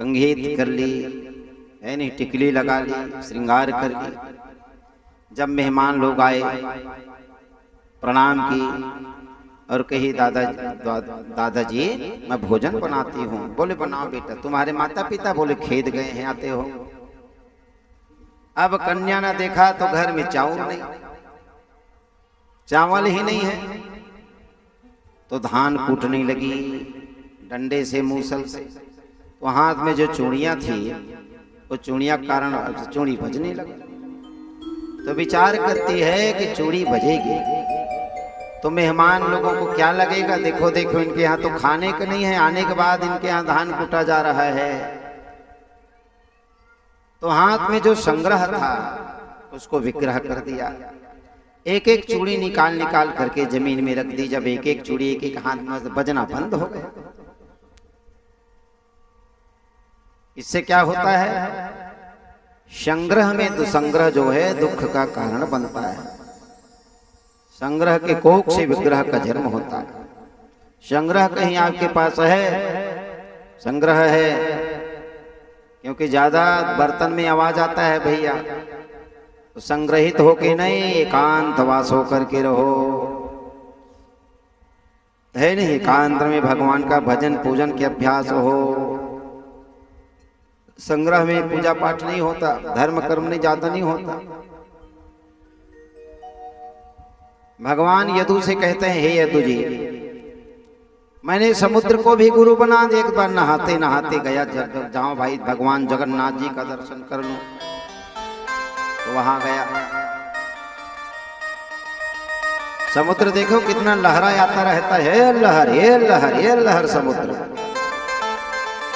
कंघी कर ली है नहीं, टिकली लगा ली, श्रृंगार कर ली। जब मेहमान लोग आए प्रणाम की और कही दादाजी मैं भोजन बनाती हूँ। बोले बनाओ बेटा। तुम्हारे माता पिता? बोले खेत गए हैं, आते हो। अब कन्या ने देखा तो घर में चावल नहीं, चावल ही नहीं है, तो धान कूटने लगी डंडे से, मूसल से। तो हाथ में जो चूड़ियां थी वो चूड़ियां कारण चूड़ी बजने लगी। तो विचार करती है कि चूड़ी बजेगी तो मेहमान लोगों को क्या लगेगा। देखो देखो इनके यहाँ तो खाने का नहीं है, आने के बाद इनके यहाँ धान कूटा जा रहा है। तो हाथ में जो संग्रह था उसको विग्रह कर दिया। एक एक चूड़ी निकाल निकाल करके जमीन में रख दी। जब एक एक चूड़ी एक एक हाथ में बजना बंद हो गया। इससे क्या होता है? संग्रह में दुसंग्रह जो है दुख का कारण बनता है। संग्रह के कोख से विग्रह का जन्म होता है। संग्रह कहीं आपके पास है, संग्रह है, क्योंकि ज्यादा बर्तन में आवाज आता है भैया, तो संग्रहित होके नहीं, एकांत वास होकर के रहो, है नहीं। एकांत में भगवान का भजन पूजन के अभ्यास हो। संग्रह में पूजा पाठ नहीं होता, धर्म कर्म नहीं ज्यादा नहीं होता। भगवान यदु से कहते हैं, हे यदु जी, मैंने समुद्र को भी गुरु बना दिया। एक बार नहाते नहाते गया, जाओ भाई भगवान जगन्नाथ जी का दर्शन कर लूं, तो वहां गया। समुद्र देखो कितना लहरा आता रहता है, लहर ये लहर ये लहर, समुद्र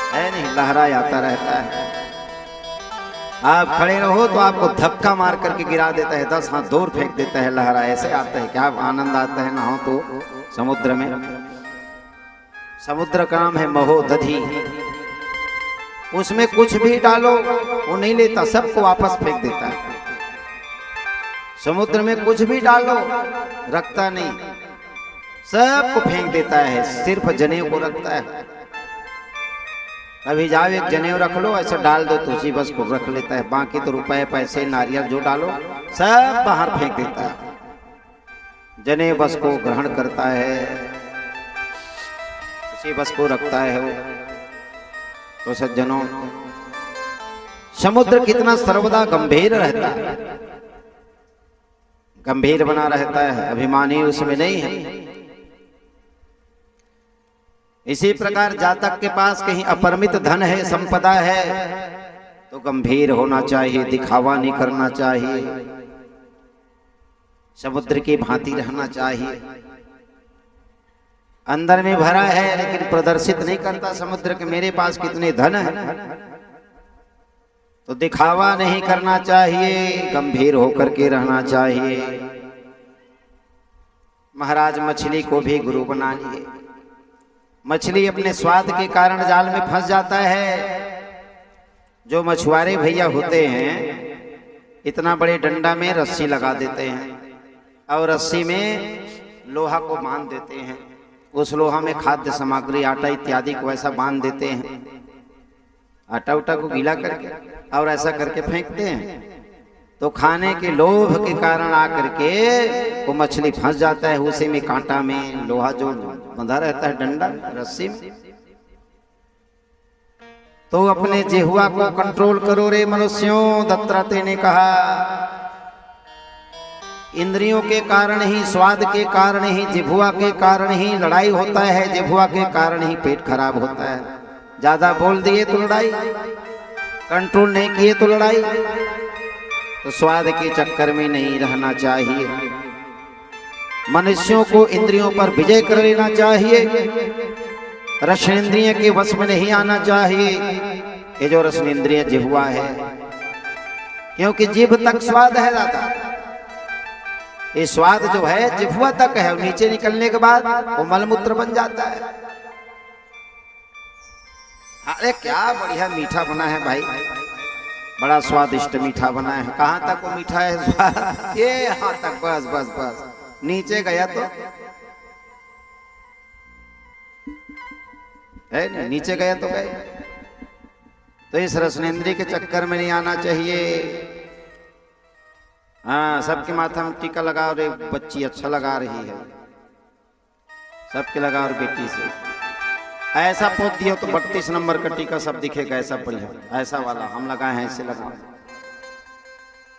है नहीं, लहरा आता रहता है। आप खड़े रहो तो आपको धक्का मार करके गिरा देता है, 10 हाथ दूर फेंक देता है। लहरा ऐसे आता है, क्या आनंद आता है नहाओ तो समुद्र में। समुद्र का नाम है महोदधि। उसमें कुछ भी डालो वो नहीं लेता, सबको वापस फेंक देता है। समुद्र में कुछ भी डालो रखता नहीं, सबको फेंक देता है, सिर्फ जनेऊ को रखता है। अभी जाओ एक जनेऊ रख लो, ऐसा डाल दो तुलसी बस को रख लेता है, बाकी तो रुपए पैसे नारियल जो डालो सब बाहर फेंक देता है। जनेऊ बस को ग्रहण करता है, उसी बस को रखता है वो। तो सज्जनों, समुद्र कितना सर्वदा गंभीर रहता है, गंभीर बना रहता है, अभिमानी उसमें नहीं है। इसी प्रकार जातक के पास कहीं अपरिमित धन है, संपदा है, तो गंभीर होना चाहिए, दिखावा नहीं करना चाहिए, समुद्र की भांति रहना चाहिए। अंदर में भरा है लेकिन प्रदर्शित नहीं करता समुद्र के मेरे पास कितने धन है, तो दिखावा नहीं करना चाहिए, गंभीर होकर के रहना चाहिए। महाराज मछली को भी गुरु बना लिए। मछली अपने स्वाद के कारण जाल में फंस जाता है। जो मछुआरे भैया होते हैं इतना बड़े डंडा में रस्सी लगा देते हैं और रस्सी में लोहा को बांध देते हैं। उस लोहा में खाद्य सामग्री, आटा इत्यादि को ऐसा बांध देते हैं, आटा उटा को गीला करके, और ऐसा करके फेंकते हैं। तो खाने के लोभ के कारण आकर के वो मछली फंस जाता है उसी में, कांटा में, लोहा जो बंधा रहता है डंडा रस्सी में। तो अपने जिह्वा को कंट्रोल करो रे मनुष्यों, दत्तात्रेय ने कहा। इंद्रियों के कारण ही, स्वाद के कारण ही, जिह्वा के कारण ही लड़ाई होता है, जिह्वा के कारण ही पेट खराब होता है। ज्यादा बोल दिए तो लड़ाई, कंट्रोल नहीं किए तो लड़ाई। तो स्वाद के चक्कर में नहीं रहना चाहिए। मनुष्यों को इंद्रियों पर विजय कर लेना चाहिए, रसनेंद्रिय के वश में नहीं आना चाहिए। ये जो रसनेंद्रिय जिह्वा है, क्योंकि जिभ तक स्वाद है दादा, ये स्वाद जो है जिह्वा तक है, नीचे निकलने के बाद वो मलमूत्र बन जाता है। अरे क्या बढ़िया मीठा बना है भाई, बड़ा स्वादिष्ट मीठा बना है। कहाँ तक वो मीठा है स्वाद? ये यहाँ तक, बस बस बस, नीचे गया तो है नहीं, नीचे गया तो गए। तो इस रसनेंद्री के चक्कर में नहीं आना चाहिए। हाँ, सबके माथा में टीका लगा और एक बच्ची अच्छा लगा रही है, सबके लगा और बेटी से ऐसा पोत दियो तो 32 नंबर का टीका सब दिखेगा, ऐसा बढ़िया ऐसा वाला हम लगाए हैं, ऐसे लगाए,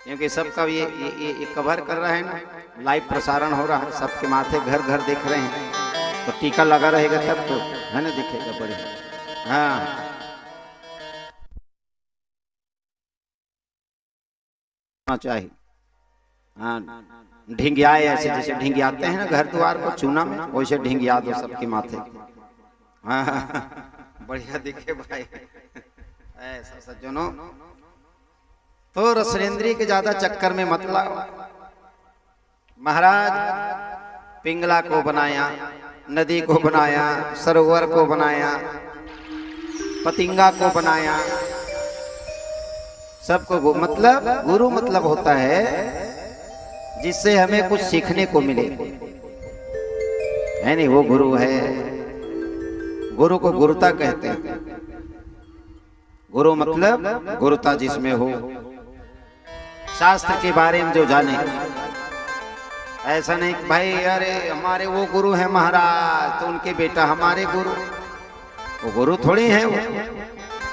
क्योंकि सबका ये कवर कर रहा है ना, लाइव प्रसारण हो रहा है, सबके माथे घर घर देख रहे हैं, तो टीका लगा रहेगा तब तो है ना, दिखेगा बढ़िया। हाँ चाहिए। हाँ, ढिंगियाए ऐसे, जैसे ढिंगियाते हैं ना घर द्वार को चूना में, वैसे ढिंगिया दो सबके माथे। हाँ बढ़िया दिखे भाई ऐसा सज्जनों। तो रसनेंद्री के ज्यादा चक्कर में मत लाओ। महाराज पिंगला को बनाया, नदी को बनाया, सरोवर को बनाया, पतिंगा को बनाया, सबको मतलब गुरु मतलब होता है जिससे हमें कुछ सीखने को मिले, है नहीं, वो गुरु है। गुरु को गुरुता कहते हैं। गुरु मतलब गुरुता जिसमें हो, शास्त्र के बारे में जो जाने। ऐसा नहीं कि भाई अरे हमारे वो गुरु है महाराज तो उनके बेटा हमारे गुरु, वो गुरु थोड़ी है, वो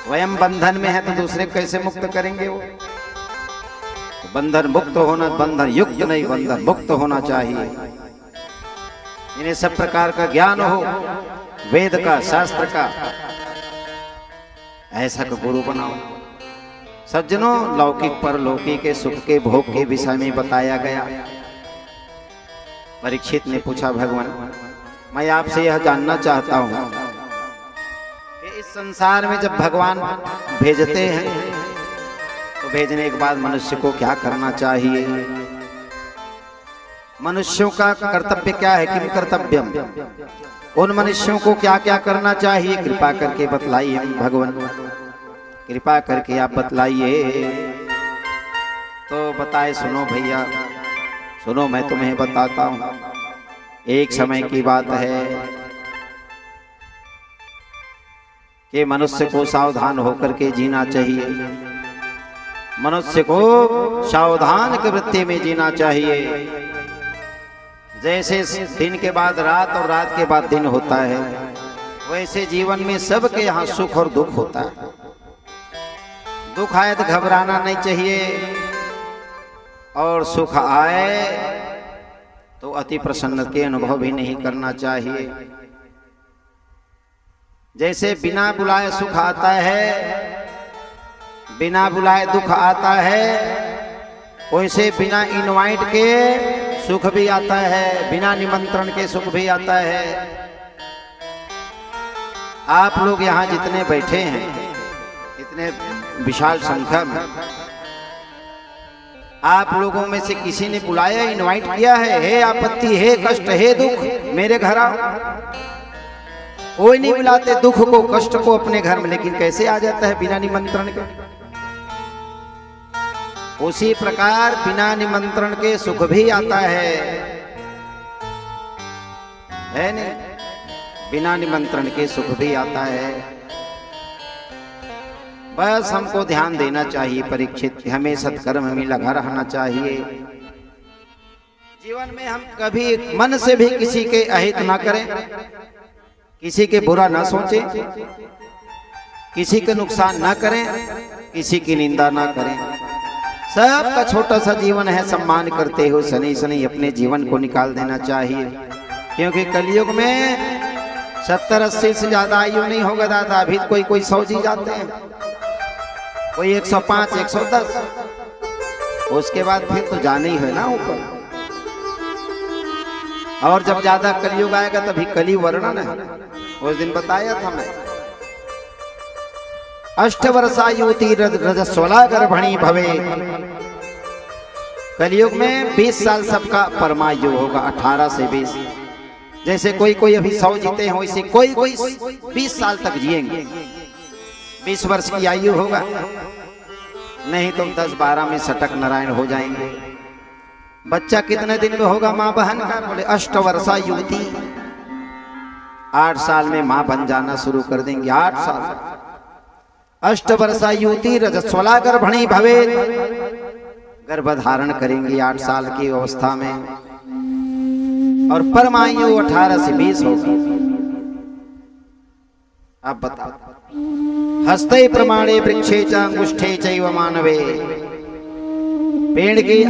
स्वयं बंधन में है तो दूसरे कैसे मुक्त करेंगे वो। तो बंधन मुक्त होना, बंधन युक्त नहीं, बंधन मुक्त होना चाहिए। इन्हें सब प्रकार का ज्ञान हो, वेद का, शास्त्र का, ऐसा का गुरु बनाओ। सज्जनों, लौकिक परलौकिक के सुख के भोग के विषय में बताया गया। परीक्षित ने पूछा, भगवान मैं आपसे यह जानना चाहता हूं कि इस संसार में जब भगवान भेजते हैं तो भेजने के बाद मनुष्य को क्या करना चाहिए? मनुष्यों का कर्तव्य क्या है? किम कर्तव्यम? उन मनुष्यों को क्या क्या करना चाहिए? कृपा करके बतलाइए भगवान, कृपा करके आप बतलाइए। तो बताए, सुनो भैया सुनो, मैं तुम्हें बताता हूं। एक समय की बात है कि मनुष्य को सावधान होकर के जीना चाहिए। मनुष्य को सावधान की वृत्ति में जीना चाहिए। जैसे दिन के बाद रात और रात के बाद दिन होता है, वैसे जीवन में सबके यहाँ सुख और दुख होता है। दुख आए तो घबराना नहीं चाहिए, और सुख आए तो अति प्रसन्न के अनुभव भी नहीं करना चाहिए। जैसे बिना बुलाए सुख आता है, बिना बुलाए दुख आता है, वैसे बिना इनवाइट के सुख भी आता है, बिना निमंत्रण के सुख भी आता है। आप लोग यहाँ जितने बैठे हैं, इतने विशाल संख्या में, आप लोगों में से किसी ने बुलाया, इनवाइट किया है? हे आपत्ति, हे कष्ट, हे दुख, मेरे घर आओ। कोई नहीं बुलाते दुख को, कष्ट को अपने घर में, लेकिन कैसे आ जाता है बिना निमंत्रण के। उसी प्रकार बिना निमंत्रण के सुख भी आता है नहीं? बिना निमंत्रण के सुख भी आता है। बस हमको ध्यान देना चाहिए परीक्षित, हमें सत्कर्म में लगा रहना चाहिए। जीवन में हम कभी मन से भी किसी के अहित ना करें, किसी के बुरा ना सोचें, किसी के नुकसान ना करें, किसी की निंदा ना करें। सबका छोटा सा जीवन है, सम्मान करते हो शनि शनि अपने जीवन को निकाल देना चाहिए। क्योंकि कलयुग में 70-80 से ज्यादा आयु नहीं होगा दादा। अभी कोई 100 जी जाते हैं, कोई 105, 110, उसके बाद फिर तो जाने ही है ना ऊपर। और जब ज्यादा कलयुग आएगा तभी कली वर्णन है, उस दिन बताया था मैं। 8 वर्षायुति रजस्वला गर्भणी भवे। कलयुग में 20 साल सबका परमायु होगा, 18 से 20। जैसे कोई अभी 100 जीते हैं, वैसे कोई 20 साल तक जिएंगे। 20 वर्ष की आयु होगा, नहीं तो 10-12 में सटक नारायण हो जाएंगे। बच्चा कितने दिन में होगा माँ बहन का? बोले 8 वर्षायुति, 8 साल में माँ बन जाना शुरू कर देंगे। 8 साल, अष्ट वर्षायुति रजस्वला गर्भणी भवे, गर्भ धारण करेंगी 8 साल की अवस्था में, और परमायु 18 से 20 होगी। आप बताओ, हस्ते प्रमाणे वृक्षे च अंगुष्ठे चैव मानवे, पेड़ की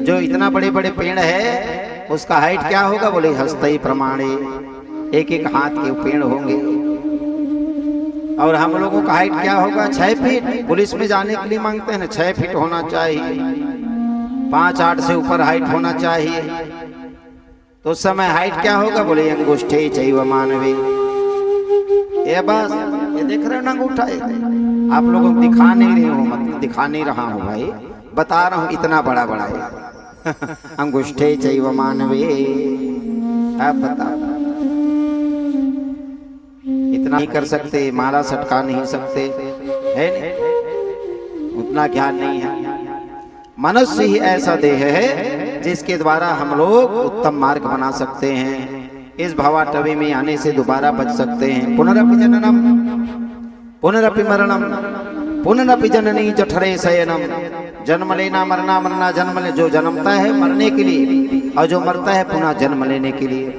जो इतना बड़े बड़े पेड़ है उसका हाइट क्या होगा? बोले हस्ते प्रमाणे, एक एक हाथ के पेड़ होंगे। और हम लोगों का हाइट क्या होगा? 6 फीट। पुलिस में जाने के लिए मांगते हैं ना, 6 फीट होना चाहिए, 5-8 से ऊपर हाइट होना चाहिए। तो उस समय हाइट क्या होगा? बोले अंगुष्ठे चैव मानवे। ये बस ये देख रहे हो ना अंगूठा, आप लोगों को दिखा नहीं रही हूँ, मतलब दिखा नहीं रहा हूँ भाई, बता रहा हूँ इतना बड़ा बड़ा है। अंगुष्ठे चैव मानवे। आप बताओ, इतना नहीं कर सकते, माला सटका नहीं सकते, है नहीं? उतना ज्ञान नहीं है। मनुष्य ही ऐसा देह है जिसके द्वारा हम लोग उत्तम मार्ग बना सकते हैं, इस भवाटवी में आने से दोबारा बच सकते हैं। पुनरपि जननम पुनरपि मरणम पुनरपि जननी जठरे शयनम, जन्म लेना मरना, मरना जन्म ले, जो जन्मता है मरने के लिए और जो मरता है पुनः जन्म लेने के लिए।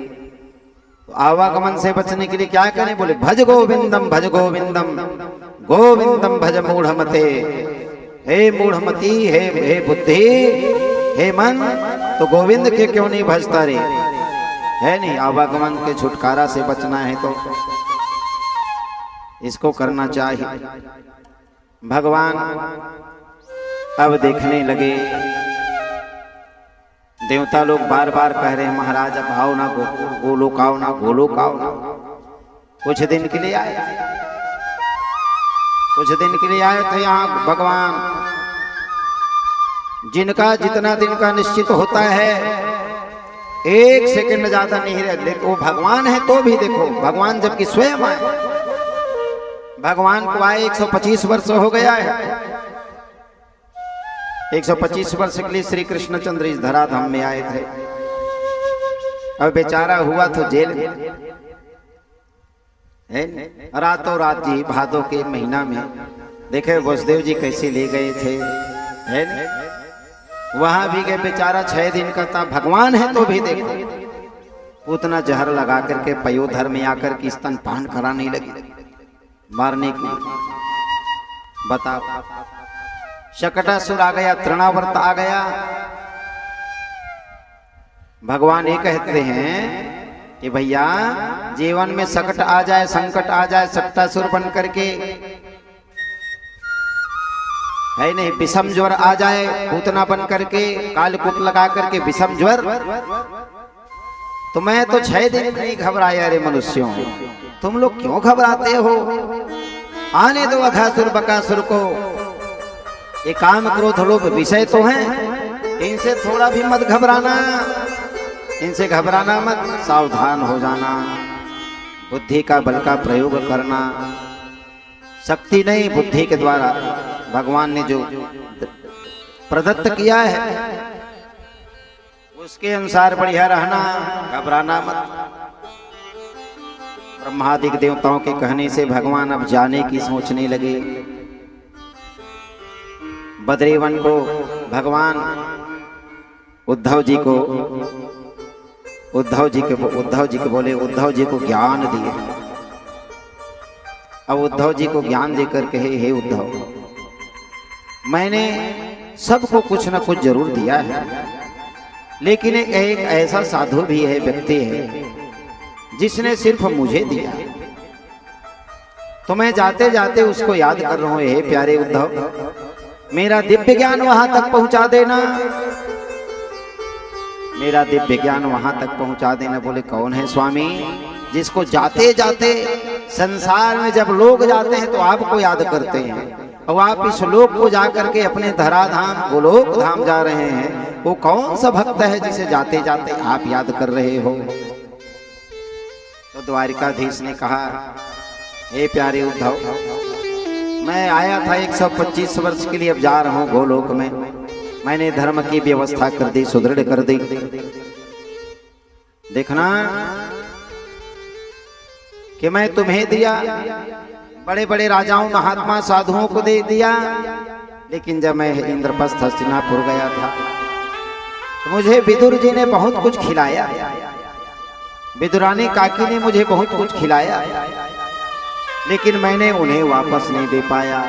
तो आवागमन से बचने के लिए क्या करें? बोले भज गोविंदम भज गोविंदम, गोविंदम भज मूढ़मते। हे मूढ़मती, हे बुद्धि, हे मन, तो गोविंद के क्यों नहीं भजता रे? है नहीं? आवागमन के छुटकारा से बचना है तो इसको करना चाहिए। भगवान अब देखने लगे, देवता लोग बार बार कह रहे हैं महाराज अब आओ ना, गोलोक आओ ना, गोलोक आओ ना। कुछ दिन के लिए आए, कुछ दिन के लिए आए थे यहाँ भगवान। जिनका जितना दिन का निश्चित होता है, 1 सेकंड ज्यादा नहीं रहते, वो भगवान है तो भी देखो, भगवान जबकि स्वयं आए, भगवान को आए 125 वर्ष हो गया है। 125 वर्ष के लिए श्री कृष्णचंद्र इस धराधाम में आए थे। अब बेचारा हुआ तो जेल में, है रातों रात जी, भादों के महीना में देखे वसुदेव जी कैसे ले गए थे, है वहां भी गए, बेचारा 6 दिन का था। भगवान है तो भी देखो उतना जहर लगा करके पयोधर में आकर के स्तनपान कराने लगी, मारने की। बताओ, शकटासुर आ गया, तृणावर्त आ गया। भगवान ये कहते हैं कि भैया जीवन में सकट आ जाए, संकट आ जाए, शकटासुर बन करके, है नहीं, विषम ज्वर आ जाए पूतना बन करके, कालकूट लगा करके विषम ज्वर, तो मैं तो 6 दिन नहीं घबराया। अरे मनुष्यों, तुम लोग क्यों घबराते हो? आने दो अघासुर बकासुर को। ये काम क्रोध लोभ विषय तो हैं, इनसे थोड़ा भी मत घबराना, इनसे घबराना मत, सावधान हो जाना, बुद्धि का बल का प्रयोग करना। शक्ति नहीं, बुद्धि के द्वारा भगवान ने जो प्रदत्त किया है उसके अनुसार बढ़िया रहना, घबराना मत। ब्रह्मादिक देवताओं के कहने से भगवान अब जाने की सोचने लगे। बद्रीवन को भगवान उद्धव जी को बोले, उद्धव जी को ज्ञान दिए। अब उद्धव जी को ज्ञान देकर कहे, हे उद्धव, मैंने सबको कुछ न कुछ जरूर दिया है, लेकिन एक ऐसा साधु भी है, व्यक्ति है, जिसने सिर्फ मुझे दिया। तो मैं जाते जाते उसको याद कर रहा हूं, हे प्यारे उद्धव, मेरा दिव्य ज्ञान वहां तक पहुंचा देना, मेरा दिव्य ज्ञान वहां तक पहुंचा देना। बोले कौन है स्वामी? जिसको जाते जाते संसार में जब लोग जाते हैं तो आपको याद करते हैं, और आप इस लोक को जाकर के अपने धराधाम गोलोक धाम जा रहे हैं, वो कौन सा भक्त है जिसे जाते जाते आप याद कर रहे हो? तो द्वारिकाधीश ने कहा, हे प्यारे उद्धव, मैं आया था 125 वर्ष के लिए, अब जा रहा हूं गोलोक में। मैंने धर्म की व्यवस्था कर दी, सुदृढ़ कर दी। देखना कि मैं तुम्हें दिया, बड़े बड़े राजाओं महात्मा साधुओं को दे दिया, लेकिन जब मैं इंद्रप्रस्थ हस्तिनापुर गया था तो मुझे विदुर जी ने बहुत कुछ खिलाया, विदुरानी काकी ने मुझे बहुत कुछ खिलाया, लेकिन मैंने उन्हें वापस नहीं दे पाया।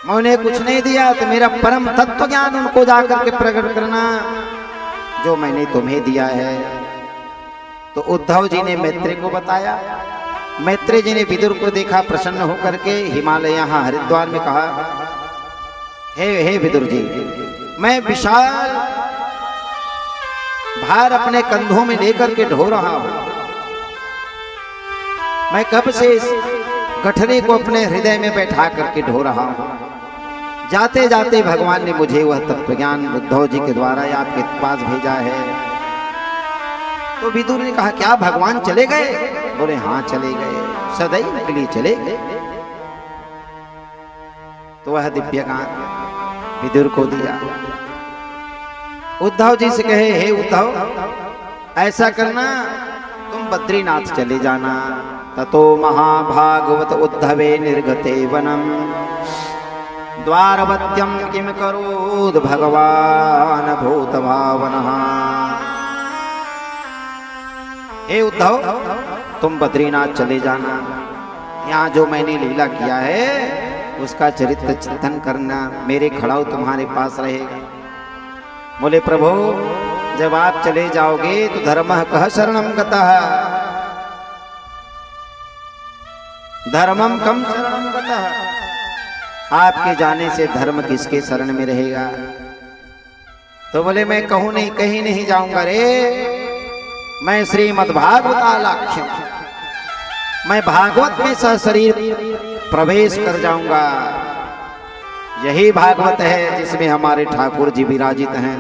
मैं उन्हें कुछ नहीं दिया तो मेरा परम तत्व ज्ञान उनको जाकर के प्रकट करना जो मैंने तुम्हें दिया है। तो उद्धव जी ने मैत्री को बताया। मैत्री जी ने विदुर को देखा, प्रसन्न होकर के हिमालय यहाँ हरिद्वार में कहा, हे विदुर जी, मैं विशाल भार अपने कंधों में लेकर के ढो रहा हूं। मैं कब से इस गठरी को अपने हृदय में बैठा करके ढो रहा हूं। जाते जाते भगवान ने मुझे वह तत्व ज्ञान उद्धव जी के द्वारा आपके पास भेजा है। तो विदुर ने कहा, क्या भगवान चले गए? बोले हाँ चले गए, सदैव के लिए चले गए। तो वह दिव्य ज्ञान विदुर को दिया। उद्धव जी से कहे, हे उद्धव, ऐसा करना, तुम बद्रीनाथ चले जाना। ततो महाभागवत उद्धवे निर्गते वनम द्वारवत्यम किम करोद भगवान भूत भावनः। हे उद्धव, तुम बद्रीनाथ चले जाना। यहाँ जो मैंने लीला किया है उसका चरित्र चिंतन करना, मेरे खड़ाऊ तुम्हारे पास रहेगा। बोले प्रभु, जब आप चले जाओगे तो धर्मः कः शरणं गतः, धर्मम कम शरणं गतः, आपके जाने से धर्म किसके शरण में रहेगा? तो बोले मैं कहूं नहीं, कहीं नहीं जाऊंगा रे, मैं श्रीमद्भागवतालाख्यम, मैं भागवत में सशरीर प्रवेश कर जाऊंगा। यही भागवत है जिसमें हमारे ठाकुर जी विराजित हैं।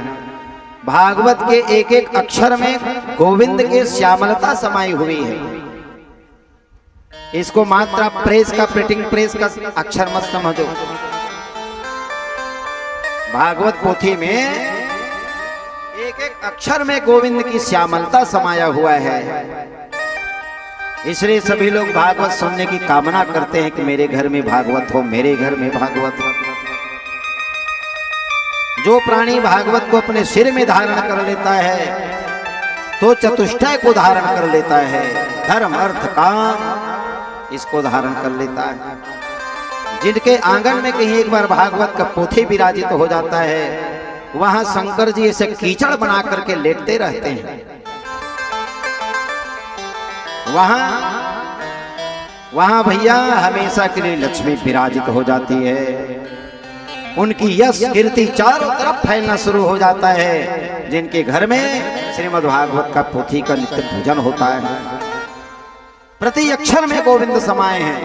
भागवत के एक एक अक्षर में गोविंद के श्यामलता समाई हुई है। इसको मात्रा प्रेस का, प्रिंटिंग प्रेस का अक्षर मत समझो। भागवत पोथी में एक एक अक्षर में गोविंद की श्यामलता समाया हुआ है। इसलिए सभी लोग भागवत सुनने की कामना करते हैं कि मेरे घर में भागवत हो, मेरे घर में भागवत हो। जो प्राणी भागवत को अपने सिर में धारण कर लेता है तो चतुष्टय को धारण कर लेता है, धर्म अर्थ काम इसको धारण कर लेता है। जिनके आंगन में कहीं एक बार भागवत का पोथी विराजित हो जाता है, वहां शंकर जी ऐसे कीचड़ बना करके लेटते रहते हैं। वहां भैया हमेशा के लिए लक्ष्मी विराजित हो जाती है। उनकी यश कीर्ति चारों तरफ फैलना शुरू हो जाता है। जिनके घर में श्रीमद् भागवत का पोथी का नित्य पूजन होता है, प्रति अक्षर में गोविंद समाये हैं,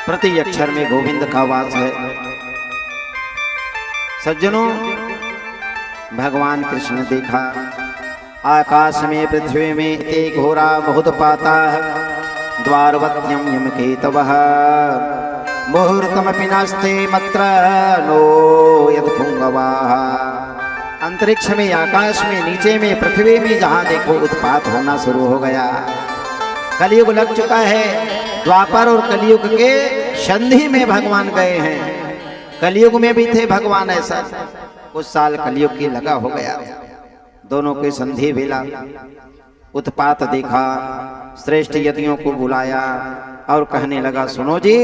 प्रति अक्षर में गोविंद का वास है। सज्जनों, भगवान कृष्ण ने देखा आकाश में पृथ्वी में ते घोरा बहुत पाता द्वारवत्यम यम केतवः मुहूर्तमपि नास्ते मत्र नो यद पुंगवाः। अंतरिक्ष में, आकाश में, नीचे में, पृथ्वी में जहाँ देखो उत्पात होना शुरू हो गया। कलयुग लग चुका है। द्वापर और कलयुग के संधि में भगवान गए हैं। कलयुग में भी थे भगवान, ऐसा कुछ साल कलयुग की लगा हो गया। दोनों के संधि वेला उत्पात देखा, श्रेष्ठ यतियों को बुलाया और कहने लगा, सुनो जी,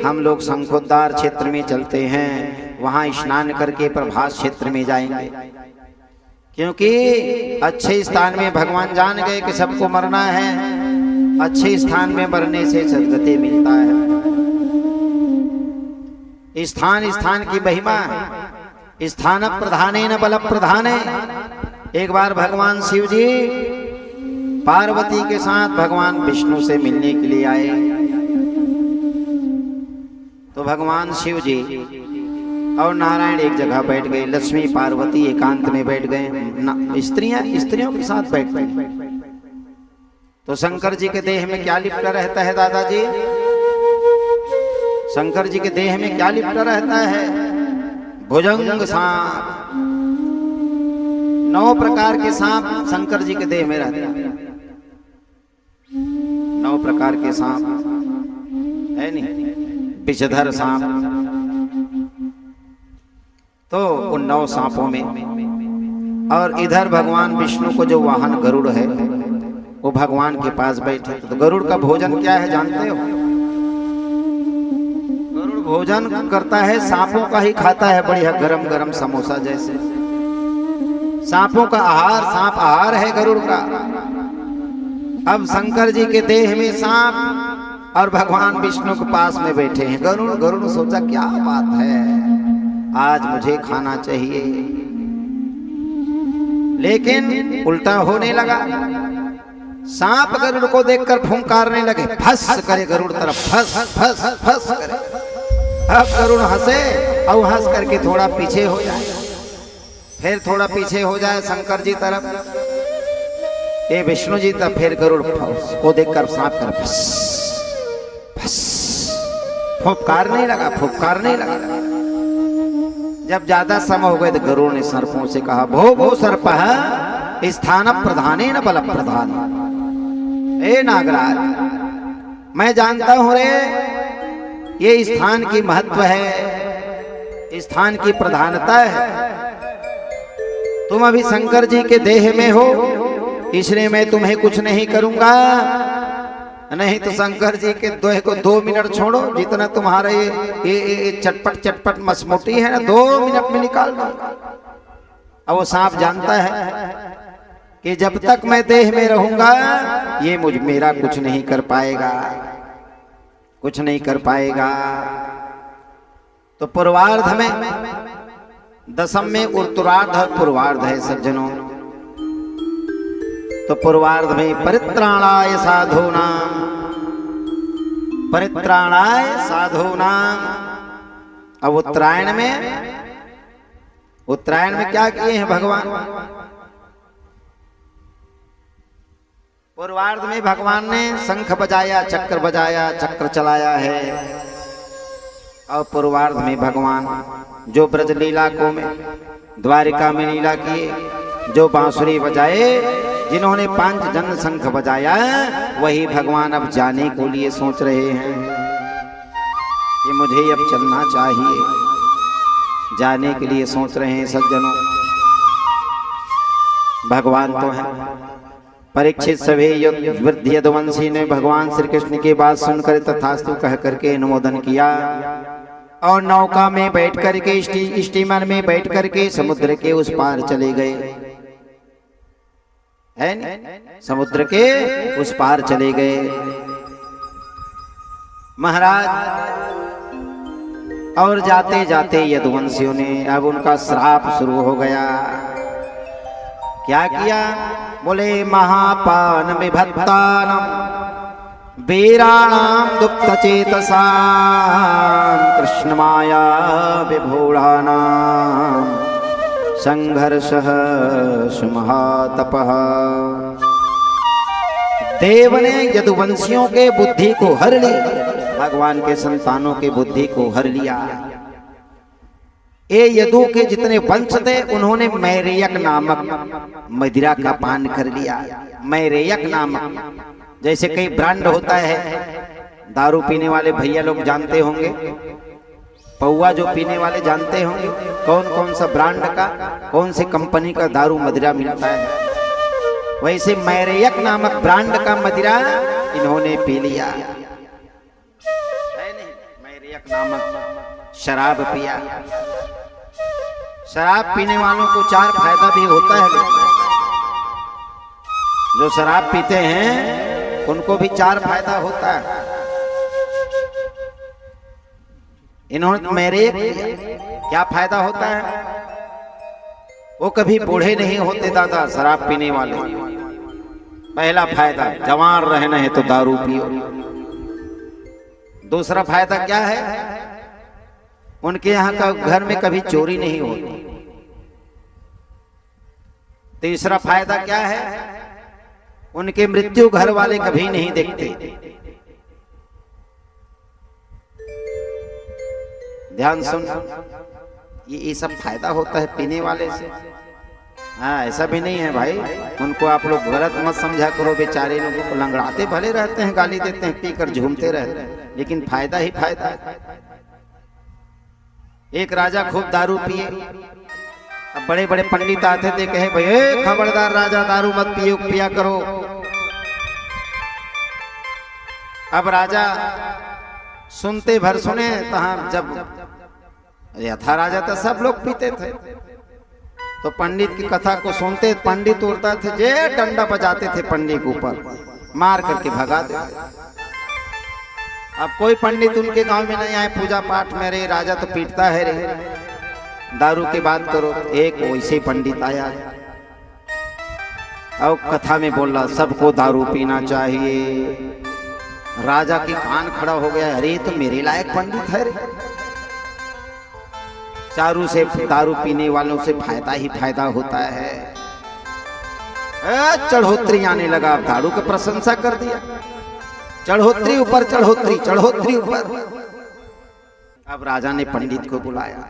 हम लोग शंखोद्धार क्षेत्र में चलते हैं, वहां स्नान करके प्रभास क्षेत्र में जाएंगे। क्योंकि अच्छे स्थान में भगवान जान गए कि सबको मरना है। अच्छे स्थान में मरने से सद्गति मिलता है। स्थान स्थान की महिमा, स्थान प्रधाने न बल प्रधाने। एक बार भगवान शिव जी पार्वती के साथ भगवान विष्णु से मिलने के लिए आए। तो भगवान शिव जी और नारायण एक जगह बैठ गए, लक्ष्मी पार्वती एकांत में बैठ गए, स्त्रियों के साथ बैठ गए। तो शंकर जी के देह में क्या लिपटा रहता है दादाजी? शंकर जी के देह में क्या लिपटा रहता है? भुजंग सांप। 9 प्रकार के सांप शंकर जी के देह में रहते हैं। 9 9 प्रकार के सांप है नहीं, विषधर सांप। तो उन 9 सांपों में, और इधर भगवान विष्णु को जो वाहन गरुड़ है वो भगवान के पास बैठे। तो गरुड़ का भोजन क्या है जानते हो? गरुड़ भोजन करता है सांपों का ही खाता है, बढ़िया गरम गरम समोसा जैसे। सांपों का आहार, सांप आहार है गरुड़ का। अब शंकर जी के देह में सांप और भगवान विष्णु के पास में बैठे हैं गरुड़। गरुड़ सोचा क्या बात है, आज मुझे खाना चाहिए, लेकिन उल्टा होने लगा। सांप गरुड़ को देखकर फुंकारने लगे, फस करे गरुड़ तरफ, फस फस फस करे। अब गरुड़ हंसे और हंस करके थोड़ा पीछे हो जाए, फिर थोड़ा पीछे हो जाए शंकर जी तरफ, ये विष्णु जी तरफ, फिर गरुड़ को देखकर सांप कर फस फस फुंकारने लगा, फुंकारने लगा। जब ज्यादा समय हो गए तो गरुड़ ने सर्पों से कहा, भो भो सर्प स्थान प्रधाने न बल प्रधान। ए नागराज, मैं जानता हूं रे ये स्थान की महत्व है, स्थान की प्रधानता है। तुम अभी शंकर जी के देह में हो, इसलिए मैं तुम्हें कुछ नहीं करूंगा, नहीं तो शंकर जी के देह को 2 मिनट छोड़ो, जितना तुम्हारा ये चटपट चटपट मसमोटी है ना, 2 मिनट में निकाल दो। अब वो सांप जानता है कि जब तक मैं देह में रहूंगा ये मेरा कुछ नहीं कर पाएगा, कुछ नहीं कर पाएगा। तो पूर्वार्ध में, दशम में उत्तरार्ध पूर्वार्ध है सज्जनों। तो पूर्वार्ध में परित्राणाय साधूनां, परित्राणाय साधूनां। अब उत्तरायण में क्या किए हैं भगवान? पूर्वार्ध में भगवान ने शंख बजाया, चक्र बजाया, चक्र चलाया है। और पूर्वार्ध में भगवान जो ब्रज लीला को में द्वारिका में लीला किए, जो बांसुरी बजाए, जिन्होंने 5 जन शंख बजाया, वही भगवान अब जाने को लिए सोच रहे हैं कि मुझे अब चलना चाहिए, जाने के लिए सोच रहे हैं सज्जनों। भगवान तो है। परीक्षित सभी वृद्ध यदुवंशी ने भगवान श्री कृष्ण की बात सुनकर तथास्तु कह करके अनुमोदन किया और नौका में बैठ करके, स्टीमर में बैठ करके समुद्र के उस पार चले गए, है न? समुद्र के उस पार चले गए महाराज। और जाते जाते यदुवंशियों ने, अब उनका श्राप शुरू हो गया। क्या किया? बोले महापान विभत्तानम वीराणाम दुप्त चेतसां कृष्ण माया विभूषाणाम संघर्षः सुमहातपः। देव ने यदुवंशियों के बुद्धि को हर ली, भगवान के संतानों के बुद्धि को हर लिया। ये यदु के जितने वंश थे उन्होंने मैरेयक नामक मदिरा का पान कर लिया। मैरेयक नामक, जैसे कई ब्रांड होता है, दारू पीने वाले भैया लोग जानते होंगे, पौवा जो पीने वाले जानते होंगे, कौन कौन सा ब्रांड का, कौन सी कंपनी का दारू मदिरा मिलता है। वैसे मैरेयक नामक ब्रांड का मदिरा इन्होंने पी लिया, है नहीं? मैरेयक नामक शराब पिया। शराब पीने वालों को 4 फायदा भी होता है। जो शराब पीते हैं उनको भी 4 फायदा होता है। इन्होंने मेरे क्या फायदा होता है? वो कभी बूढ़े नहीं होते दादा शराब पीने वाले। पहला फायदा, जवान रहना है तो दारू पियो। दूसरा फायदा क्या है? उनके यहाँ का घर में कभी चोरी नहीं होती। तीसरा फायदा क्या है? उनके मृत्यु घर वाले कभी नहीं देखते। ध्यान सुन, ये सब फायदा होता है पीने वाले से। हाँ, ऐसा भी नहीं है भाई, उनको आप लोग गलत मत समझा करो। बेचारे लोगों को लंगड़ाते भले रहते हैं, गाली देते हैं, पीकर झूमते रहते हैं, लेकिन फायदा ही फायदा है। एक राजा खूब दारू पिए, अब बड़े बड़े पंडित आते थे, कहे भाई खबरदार राजा, दारू मत पिया करो। अब राजा सुनते भर सुने, तहाँ जब यथा राजा था सब लोग पीते थे, तो पंडित की कथा को सुनते पंडित उड़ता थे, जे डंडा बजाते थे पंडित के ऊपर, मार करके भगा देते। अब कोई पंडित उनके गांव में नहीं आए पूजा पाठ में, रे राजा तो पीटता है रे, दारू की बात करो। एक वैसे पंडित आया और कथा में बोला सबको दारू पीना चाहिए। राजा की कान खड़ा हो गया, अरे तो मेरे लायक पंडित है रे, चारू से दारू पीने वालों से फायदा ही फायदा होता है। चढ़ोतरी आने लगा, दारू की प्रशंसा कर दिया, चढ़ोतरी ऊपर चढ़ोतरी, चढ़ोतरी ऊपर। अब राजा ने पंडित को बुलाया,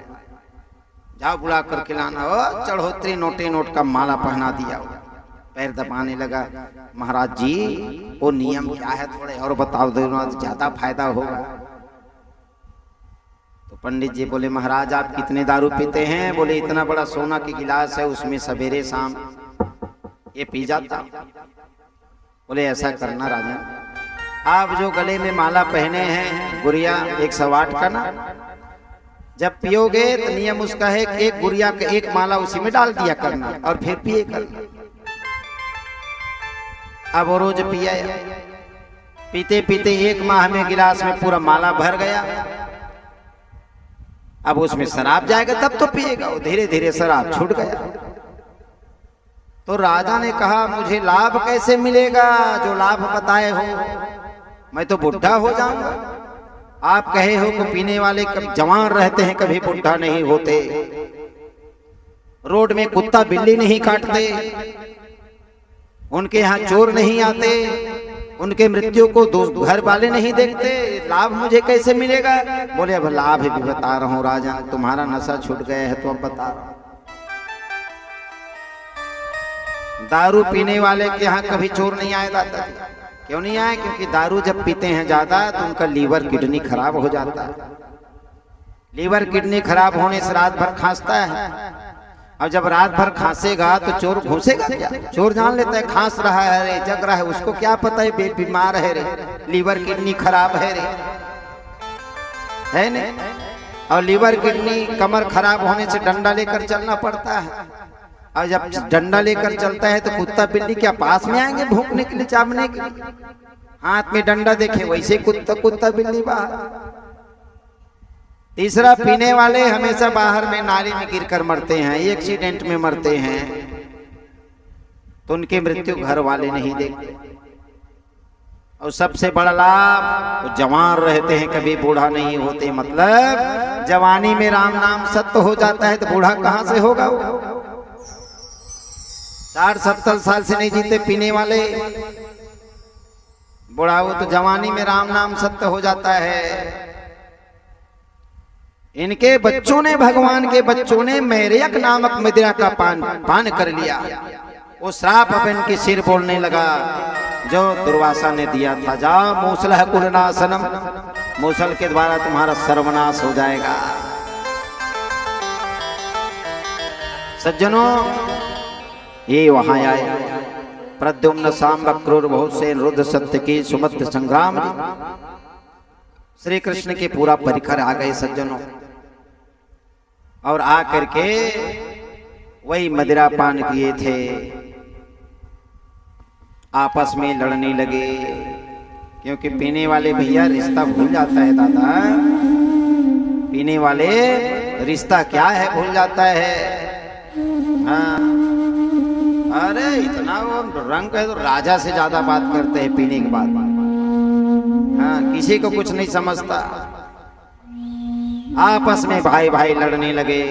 जाओ बुला करके लाना। चढ़ोतरी नोटे नोट का माला पहना दिया, पैर दबाने लगा। महाराज जी वो नियम क्या है, थोड़े और बताओ देना, ज्यादा फायदा होगा। तो पंडित जी बोले महाराज आप कितने दारू पीते हैं? बोले इतना बड़ा सोना की गिलास है, उसमें सवेरे शाम ये पी जाता। बोले ऐसा करना राजन, आप जो गले में माला पहने हैं गुड़िया 108 का ना, जब पियोगे तो नियम उसका है कि एक गुड़िया का एक माला उसी में डाल दिया करना और फिर पिए करना। अब वो रोज पिया, पीते पीते 1 माह में गिलास में पूरा माला भर गया। अब उसमें शराब जाएगा तब तो पिएगा, वो धीरे धीरे शराब छूट गया। तो राजा ने कहा मुझे लाभ कैसे मिलेगा, जो लाभ बताए हो, मैं तो बुढ़ा हो जाऊंगा। आप कहे हो कि पीने वाले कभी जवान रहते हैं, कभी बुढ़ा नहीं होते। रोड में कुत्ता बिल्ली नहीं काटते, उनके यहाँ चोर नहीं आते, उनके मृत्यु को घर वाले नहीं देखते, लाभ मुझे कैसे मिलेगा? बोले अब लाभ भी बता रहा हूँ राजन, तुम्हारा नशा छूट गया है तो अब बता रहा हूँ। दारू पीने वाले के यहाँ कभी चोर नहीं आए दादा। क्यों नहीं आए? क्योंकि दारू जब पीते हैं ज्यादा तो उनका लीवर किडनी खराब हो जाता है। लीवर किडनी खराब होने से रात भर खांसता है, और जब रात भर खांसेगा तो चोर घुसेगा क्या? चोर जान लेता है खांस रहा है रे, जग रहा है, उसको क्या पता है बीमार है रे, लीवर किडनी खराब है रे, है न? और लीवर किडनी कमर खराब होने से डंडा लेकर चलना पड़ता है, और जब डंडा लेकर चलता है तो कुत्ता बिल्ली क्या पास में आएंगे भूखने के लिए, चावने के लिए? हाथ में डंडा देखे वैसे कुत्ता बिल्ली बाहर। तीसरा, पीने वाले हमेशा बाहर में नाली में गिरकर मरते हैं, एक्सीडेंट में मरते हैं, तो उनकी मृत्यु घर वाले नहीं देखते। और सबसे बड़ा लाभ, वो जवान रहते हैं, कभी बूढ़ा नहीं होते। मतलब जवानी में राम नाम सत्य हो जाता है तो बूढ़ा कहां से होगा? वो 60-70 साल से नहीं जीते पीने वाले, बूढ़ा हो तो जवानी में राम नाम सत्य हो जाता है। इनके बच्चों ने, भगवान के बच्चों ने मैरियक नामक मदिरा का पान कर लिया। वो श्राप अब इनके सिर बोलने लगा जो दुर्वासा ने दिया था, जाओ मूसल कुलनाशनम, मूसल के द्वारा तुम्हारा सर्वनाश हो जाएगा। सज्जनों, ये वहां आए प्रद्युम्न सांब क्रूर बहुत से रुद्र सत्य की सुमत संग्राम, श्री कृष्ण के पूरा परिकर आ गए सज्जनों, और आ करके वही मदिरा पान किए थे, आपस में लड़ने लगे। क्योंकि पीने वाले भैया रिश्ता भूल जाता है दादा, पीने वाले रिश्ता क्या है भूल जाता है। हाँ, अरे इतना वो रंग है तो राजा से ज्यादा बात करते हैं पीने के बाद। हाँ, किसी को कुछ नहीं समझता। आपस में भाई भाई लड़ने लगे।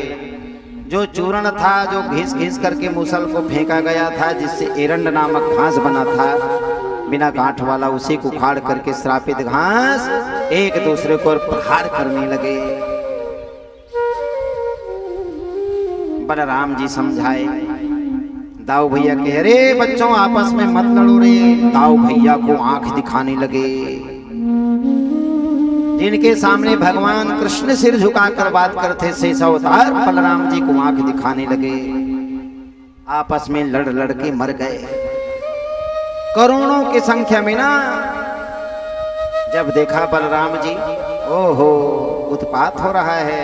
जो चूर्ण था, जो घिस घिस करके मूसल को फेंका गया था, जिससे एरंड नामक घास बना था बिना गांठ वाला, उसी को उखाड़ करके श्रापित घास एक दूसरे को प्रहार करने लगे। बलराम जी समझाए, दाऊ भैया कहे, अरे बच्चों आपस में मत लड़ो रे। दाऊ भैया को आंख दिखाने लगे। जिनके सामने भगवान कृष्ण सिर झुकाकर बात करते शेष अवतार बलराम जी को आंख दिखाने लगे। आपस में लड़ लड़ के मर गए, करोड़ों की संख्या में ना। जब देखा बलराम जी, ओहो उत्पात हो रहा है,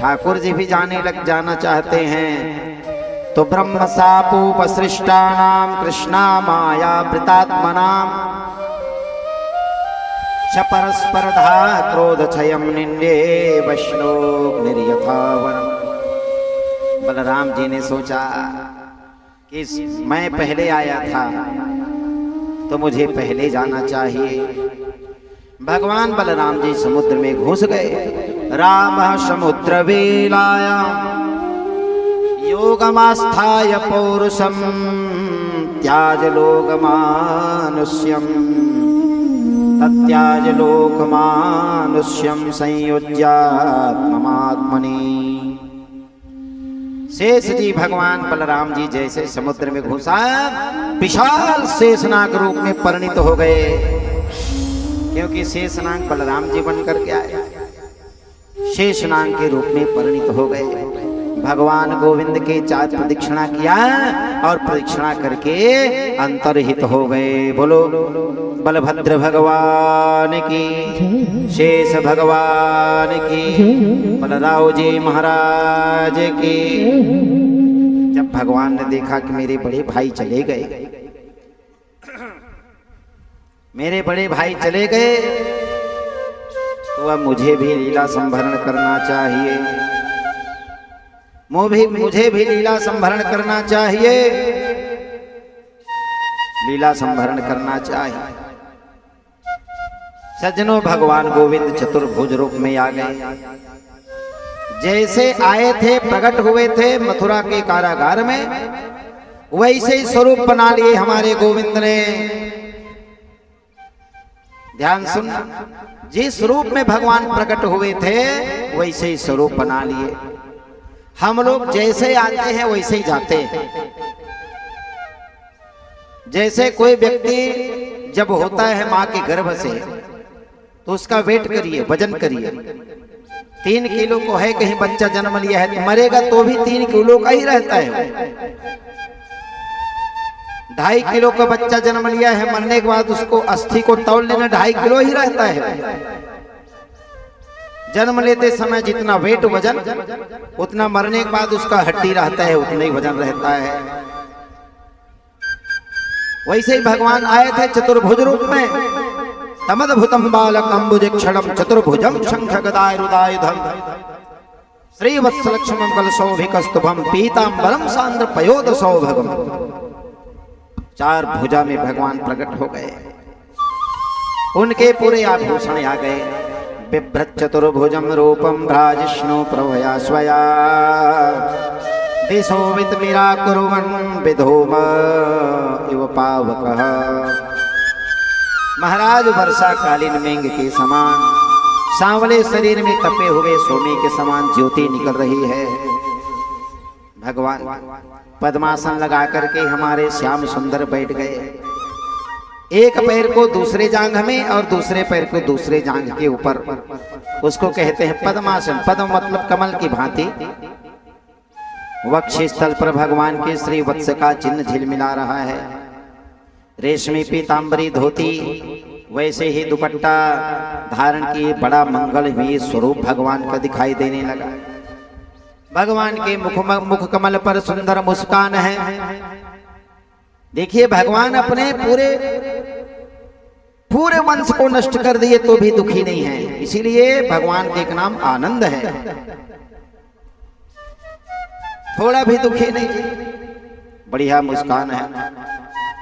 ठाकुर जी भी जाना चाहते हैं। तो ब्रह्म सापोपसृष्टानाम कृष्णा माया वृतात्मनाम परस्पर्धा क्रोध क्षयम निंदे वैष्णव निर्यथावनम। बलराम जी ने सोचा कि मैं पहले आया था तो मुझे पहले जाना चाहिए। भगवान बलराम जी समुद्र में घुस गए। राम समुद्र वेलाया योगमास्थाय पौरुषम त्याज लोकमानुष्यम तत्याज लोकमानुष्यम संयुज्यात्ममात्मनि। शेष जी भगवान बलराम जी जैसे समुद्र में घुसा, विशाल शेषनाग रूप में परिणित हो गए। क्योंकि शेषनाग बलराम जी बनकर के आए, शेषनाग के रूप में परिणित हो गए। भगवान गोविंद के 4 प्रदक्षिणा किया और प्रदक्षिणा करके अंतर्हित हो गए। बोलो बलभद्र भगवान की, शेष भगवान की, बलराव जी महाराज की। जब भगवान ने देखा कि मेरे बड़े भाई चले गए, मेरे बड़े भाई चले गए, तो अब मुझे भी लीला संभरण करना चाहिए। मुझे भी लीला संभरण करना चाहिए, लीला संभरण करना चाहिए। सज्जनों, भगवान गोविंद चतुर्भुज रूप में आ गए। जैसे आए थे, प्रकट हुए थे मथुरा के कारागार में, वैसे ही स्वरूप बना लिए हमारे गोविंद ने। ध्यान सुनना, जिस रूप में भगवान प्रकट हुए थे वैसे ही स्वरूप बना लिए। हम लोग जैसे आते हैं वैसे ही जाते हैं। जैसे कोई व्यक्ति जब होता है माँ के गर्भ से, तो उसका वेट करिए, वजन करिए। 3 किलो को है, कहीं बच्चा जन्म लिया है तो मरेगा तो भी 3 किलो का ही रहता है। 2.5 किलो का बच्चा जन्म लिया है, मरने के बाद उसको अस्थि को तौल लेना 2.5 किलो ही रहता है। जन्म लेते समय जितना वेट वजन, उतना मरने के बाद उसका हड्डी रहता है, उतना ही वजन रहता है। वैसे ही भगवान आए थे चतुर्भुज रूप में। तमद्भुतम बालकं भुजक्षणं चतुर्भुजं शंख गदायुधायुधं श्रीवत्सलक्ष्मं कलशोभिकस्तुभं पीतांबरं सांद्र पयोद सौभगम। 4 भुजा में भगवान प्रकट हो गए। उनके पूरे आभूषण आ गए। बिभ्रत चतुर्भुजम रूपम भ्राजिष्णु प्रभया स्वया दिशो वितमिरा कुर्वन् विधूम इव पावकः। महाराज वर्षा कालीन मेघ के समान सांवले शरीर में तपे हुए सोने के समान ज्योति निकल रही है। भगवान पद्मासन लगा करके हमारे श्याम सुंदर बैठ गए। एक पैर को दूसरे जांघ में और दूसरे पैर को दूसरे जांघ के ऊपर, उसको कहते हैं पद्मासन। पद्म मतलब कमल की भांति। वक्षस्थल पर भगवान के श्री वत्स का चिन्ह झिलमिला रहा है। रेशमी पीतांबरी धोती, वैसे ही दुपट्टा धारण किए बड़ा मंगलमय स्वरूप भगवान का दिखाई देने लगा। भगवान के मुख कमल पर सुंदर मुस्कान है। देखिए, भगवान अपने पूरे वंश को नष्ट कर दिए तो भी दुखी नहीं है। इसीलिए भगवान के एक नाम आनंद है। थोड़ा भी दुखी नहीं, बढ़िया मुस्कान है।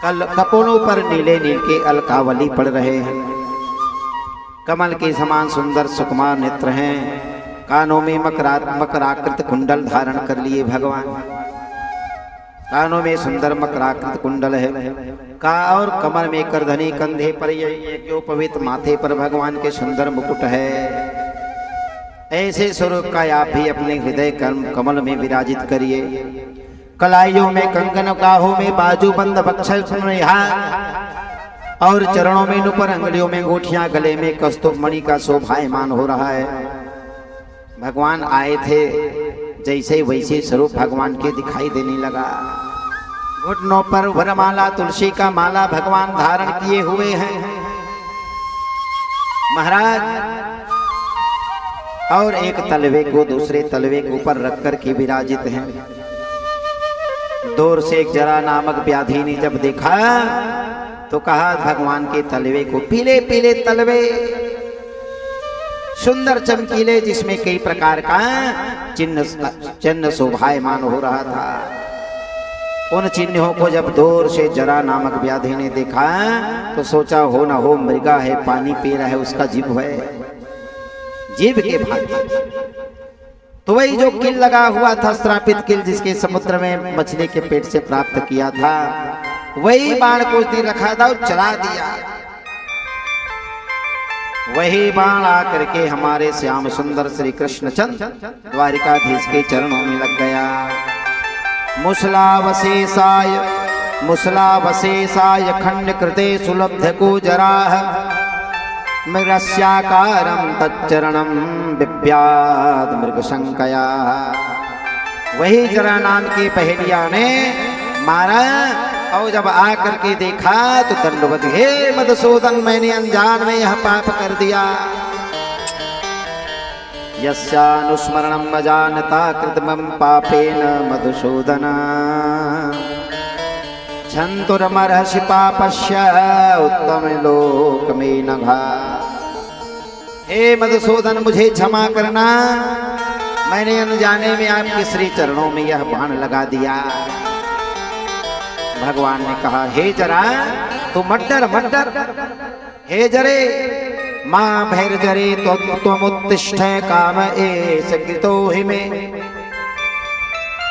कल कपोलों पर नीले नील के अलकावली पड़ रहे हैं। कमल के समान सुंदर सुकुमार नेत्र हैं। कानों में मकराकृत कुंडल धारण कर लिए भगवान। कानों में सुंदर मकराकृत कुंडल है और कमर में करधनी, कंधे पर यज्ञोपवीत, माथे पर भगवान के सुंदर मुकुट है। ऐसे स्वरूप का आप भी अपने हृदय कमल में विराजित करिए। कलाइयों में कंगन, गाहों में बाजूबंद, बक्षल में हार और चरणों में नुपुर, अंगुलियों में अंगूठियां, गले में कस्तूर मणि का शोभायमान हो रहा है। भगवान आए थे जैसे वैसे स्वरूप भगवान के दिखाई देने लगा। घुटनों पर वरमाला, तुलसी का माला भगवान धारण किए हुए हैं महाराज, और एक तलवे को दूसरे तलवे के ऊपर रख कर के विराजित हैं। दूर से एक जरा नामक व्याधि ने जब देखा तो कहा भगवान के तलवे को, पीले पीले तलवे, सुंदर चमकीले, जिसमें कई प्रकार का चिन्ह शोभायमान हो रहा था। उन चिन्हों को जब दूर से जरा नामक व्याधि ने देखा तो सोचा हो ना हो मृगा है, पानी पी रहा है, उसका जीभ है, जीभ के भांति। तो वही जो किल लगा हुआ था, श्रापित किल, जिसके समुद्र में मछली के पेट से प्राप्त किया था, वही बाण को उसने रखा था, चला दिया। वही बाण आकर के हमारे श्याम सुंदर श्री कृष्णचंद्र द्वारिकाधीश के चरणों में लग गया। मुसलावशेषाय खंड कृते सुलब्ध को जराह मृगस्याकारं तच्चरणं बिभ्याद मृगशंकया। वही जरा नाम की पहेलिया ने मारा और जब आकर के देखा तो दंडवत, हे मधुसूदन, मैंने अनजान में यह पाप कर दिया। यस्यानुस्मरणं अजानता कृतमं पापेन मधुसूदन छन्तुरमर्हसि पापस्य उत्तम लोक में नघा। हे मधुसूदन, मुझे क्षमा करना, मैंने अनजाने में आपके श्री चरणों में यह बाण लगा दिया। भगवान ने कहा, हे जरा तू मत डर, मत डर, हे जरे मां भैर्जरे त्वमुत्तिष्ठ काम एष कृतो हि मे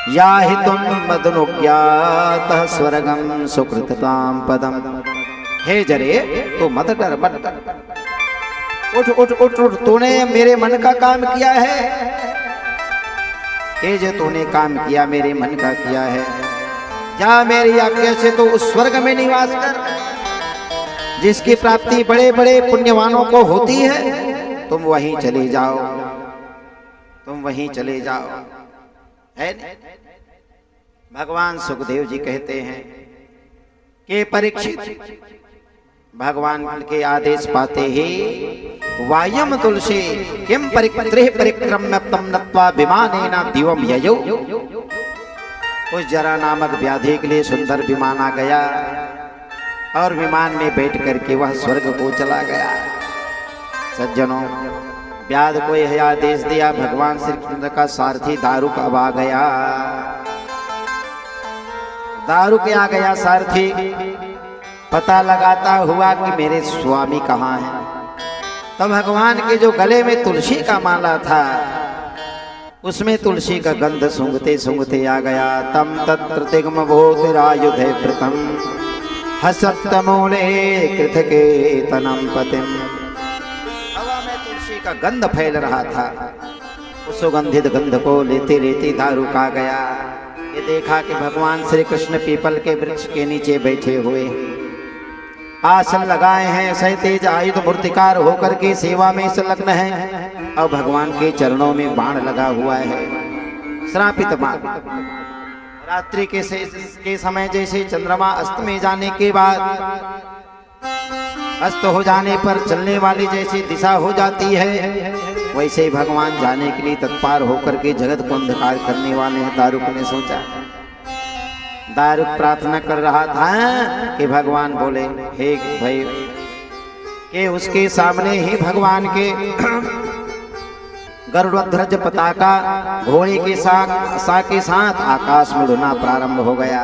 याहि त्वं मदनुज्ञातः स्वर्गं सुकृततां पदम्। हे जरे तू मत डर, मत डर, उठ उठ उठ उठ, तूने मेरे मन का काम किया है। हे जो तूने काम किया मेरे मन का किया है, जा मेरी आज्ञा से तो उस स्वर्ग में निवास कर जिसकी प्राप्ति बड़े बड़े पुण्यवानों को होती है। तुम वहीं चले जाओ, तुम वहीं चले जाओ, है न? भगवान सुखदेव जी कहते हैं कि परीक्षित भगवान के आदेश पाते ही वायम तुलसी किम परिक्रम्य तम नत्वा विमानेन दिवम ययौ। उस जरा नामक व्याधि के लिए सुंदर विमान आ गया और विमान में बैठ करके वह स्वर्ग को चला गया। सज्जनों, व्याध को यह आदेश दिया, भगवान श्री कृष्ण का सारथी दारुक अब आ गया। दारुक आ गया सारथी, पता लगाता हुआ कि मेरे स्वामी कहाँ हैं। तो भगवान के जो गले में तुलसी का माला था उसमें तुलसी का गंध सूंघते सूंघते आ गया। तम तत्र तिग्म भूतिरायुधे प्रथम हसप्तमूले कृतके तनम पतिम। हवा में तुलसी का गंध फैल रहा था। उस सुगंधित गंध को लेते लेते दारुक आ गया। ये देखा कि भगवान श्री कृष्ण पीपल के वृक्ष के नीचे बैठे हुए, आसन लगाए हैं, सहतेज आयुध मूर्तिकार होकर के सेवा में संलग्न है और भगवान के चरणों में बाण लगा हुआ है। श्रापित बाण। रात्रि के समय जैसे चंद्रमा अस्त में जाने के बाद, अस्त हो जाने पर चलने वाली जैसी दिशा हो जाती है, वैसे ही भगवान जाने के लिए तत्पर होकर के जगत को अंधकार करने वाले हैं। दारुक ने सोचा, दारुक प्रार्थना कर रहा था कि भगवान बोले, हे भाई, कि उसके सामने ही भगवान के गरुड़ध्वज पताका घोड़े के साथ आकाश में उड़ना प्रारंभ हो गया।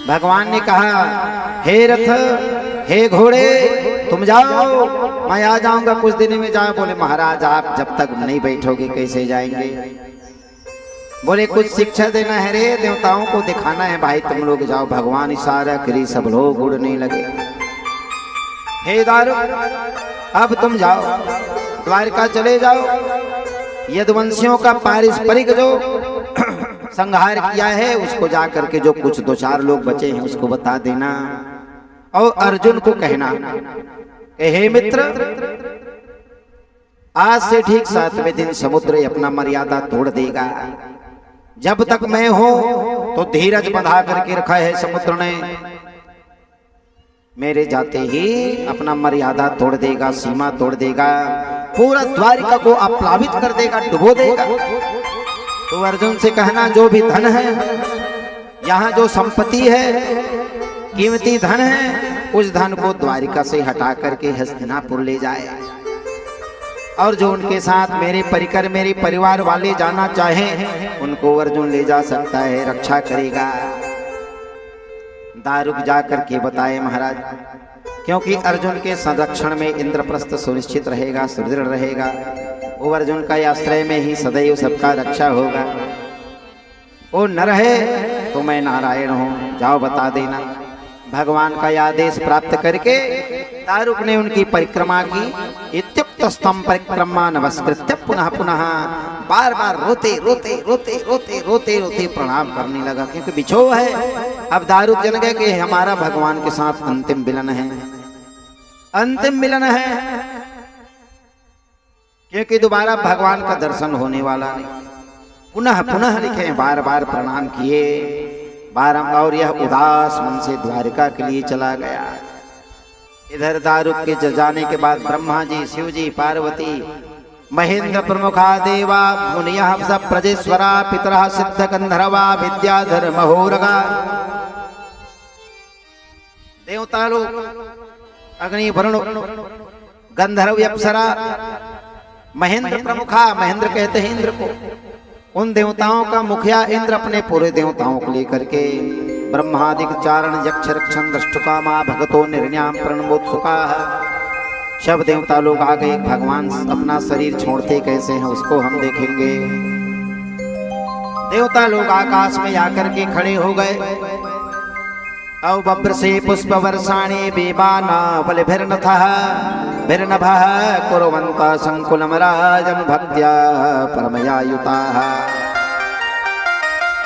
भगवान ने कहा, हे रथ, हे घोड़े, तुम जाओ, मैं आ जाऊंगा कुछ दिन में। जाओ। बोले, महाराज आप जब तक नहीं बैठोगे कैसे जाएंगे? बोले, कुछ शिक्षा देना है रे, देवताओं को दिखाना है भाई, तुम लोग जाओ। भगवान इशारा करी, सब लोग उड़ने लगे। हे दारुक, अब तुम जाओ, द्वारका चले जाओ। यदुवंशियों का पारस्परिक जो संहार किया है उसको जा करके जो कुछ 2-4 लोग बचे हैं उसको बता देना। और अर्जुन को कहना कि हे मित्र, आज से ठीक 7वें दिन समुद्र अपना मर्यादा तोड़ देगा। जब तक मैं हूं तो धीरज बंधा करके रखा है समुद्र ने, मेरे जाते ही अपना मर्यादा तोड़ देगा, सीमा तोड़ देगा, पूरा द्वारिका को अपलावित कर देगा, डुबो देगा। तो अर्जुन से कहना जो भी धन है, यहाँ जो संपत्ति है, कीमती धन है, उस धन को द्वारिका से हटा करके हस्तिनापुर ले जाए। और जो उनके साथ मेरे परिकर, मेरे परिवार वाले जाना चाहें उनको अर्जुन ले जा सकता है, रक्षा करेगा। दारुक जा करके बताए महाराज, क्योंकि अर्जुन के संरक्षण में इंद्रप्रस्थ सुनिश्चित रहेगा, सुदृढ़ रहेगा। वो अर्जुन का आश्रय में ही सदैव सबका रक्षा होगा। वो न रहे तो मैं नारायण हूँ, जाओ बता देना। भगवान का आदेश प्राप्त करके दारुक ने उनकी परिक्रमा की। इत्युक्त स्तंभ परिक्रमा नमस्कृत्य पुनः पुनः बार बार रोते रोते रोते रोते रोते रोते प्रणाम करने लगा, क्योंकि बिछो है। अब दारुक जन गए कि हमारा भगवान के साथ अंतिम मिलन है, अंतिम मिलन है, क्योंकि दोबारा भगवान का दर्शन होने वाला नहीं। पुनः पुनः लिखे, बार बार प्रणाम किए, बारंबार, और यह उदास मन से द्वारिका के लिए चला गया। इधर दारुक के जाने के बाद ब्रह्मा जी, शिव जी, पार्वती, महेंद्र प्रमुखा देवा, मुनियः सब प्रजेश्वरा, पितरः सिद्ध गंधर्वा, विद्याधर महोरगा, देवता लोग, अग्नि वरुण, गंधर्व, अप्सरा, महेंद्र प्रमुखा, महेंद्र कहते हैं इंद्र को, उन देवताओं का मुखिया इंद्र अपने पूरे देवताओं को लेकर के ब्रह्मादिक चारण यक्ष रक्षण दृष्टुकामा भगतो निर्ण्याम प्रणमोत्सुका, सब देवता लोग आ गए। भगवान अपना शरीर छोड़ते कैसे हैं उसको हम देखेंगे। देवता लोग आकाश में आकर के खड़े हो गए। औ बब्र से पुष्प वर्षाणी बेबाना बलिभिर्नथः भिर्नभः कुर्वन्तः संकुलं राजन् भक्त्या परमयायुताः।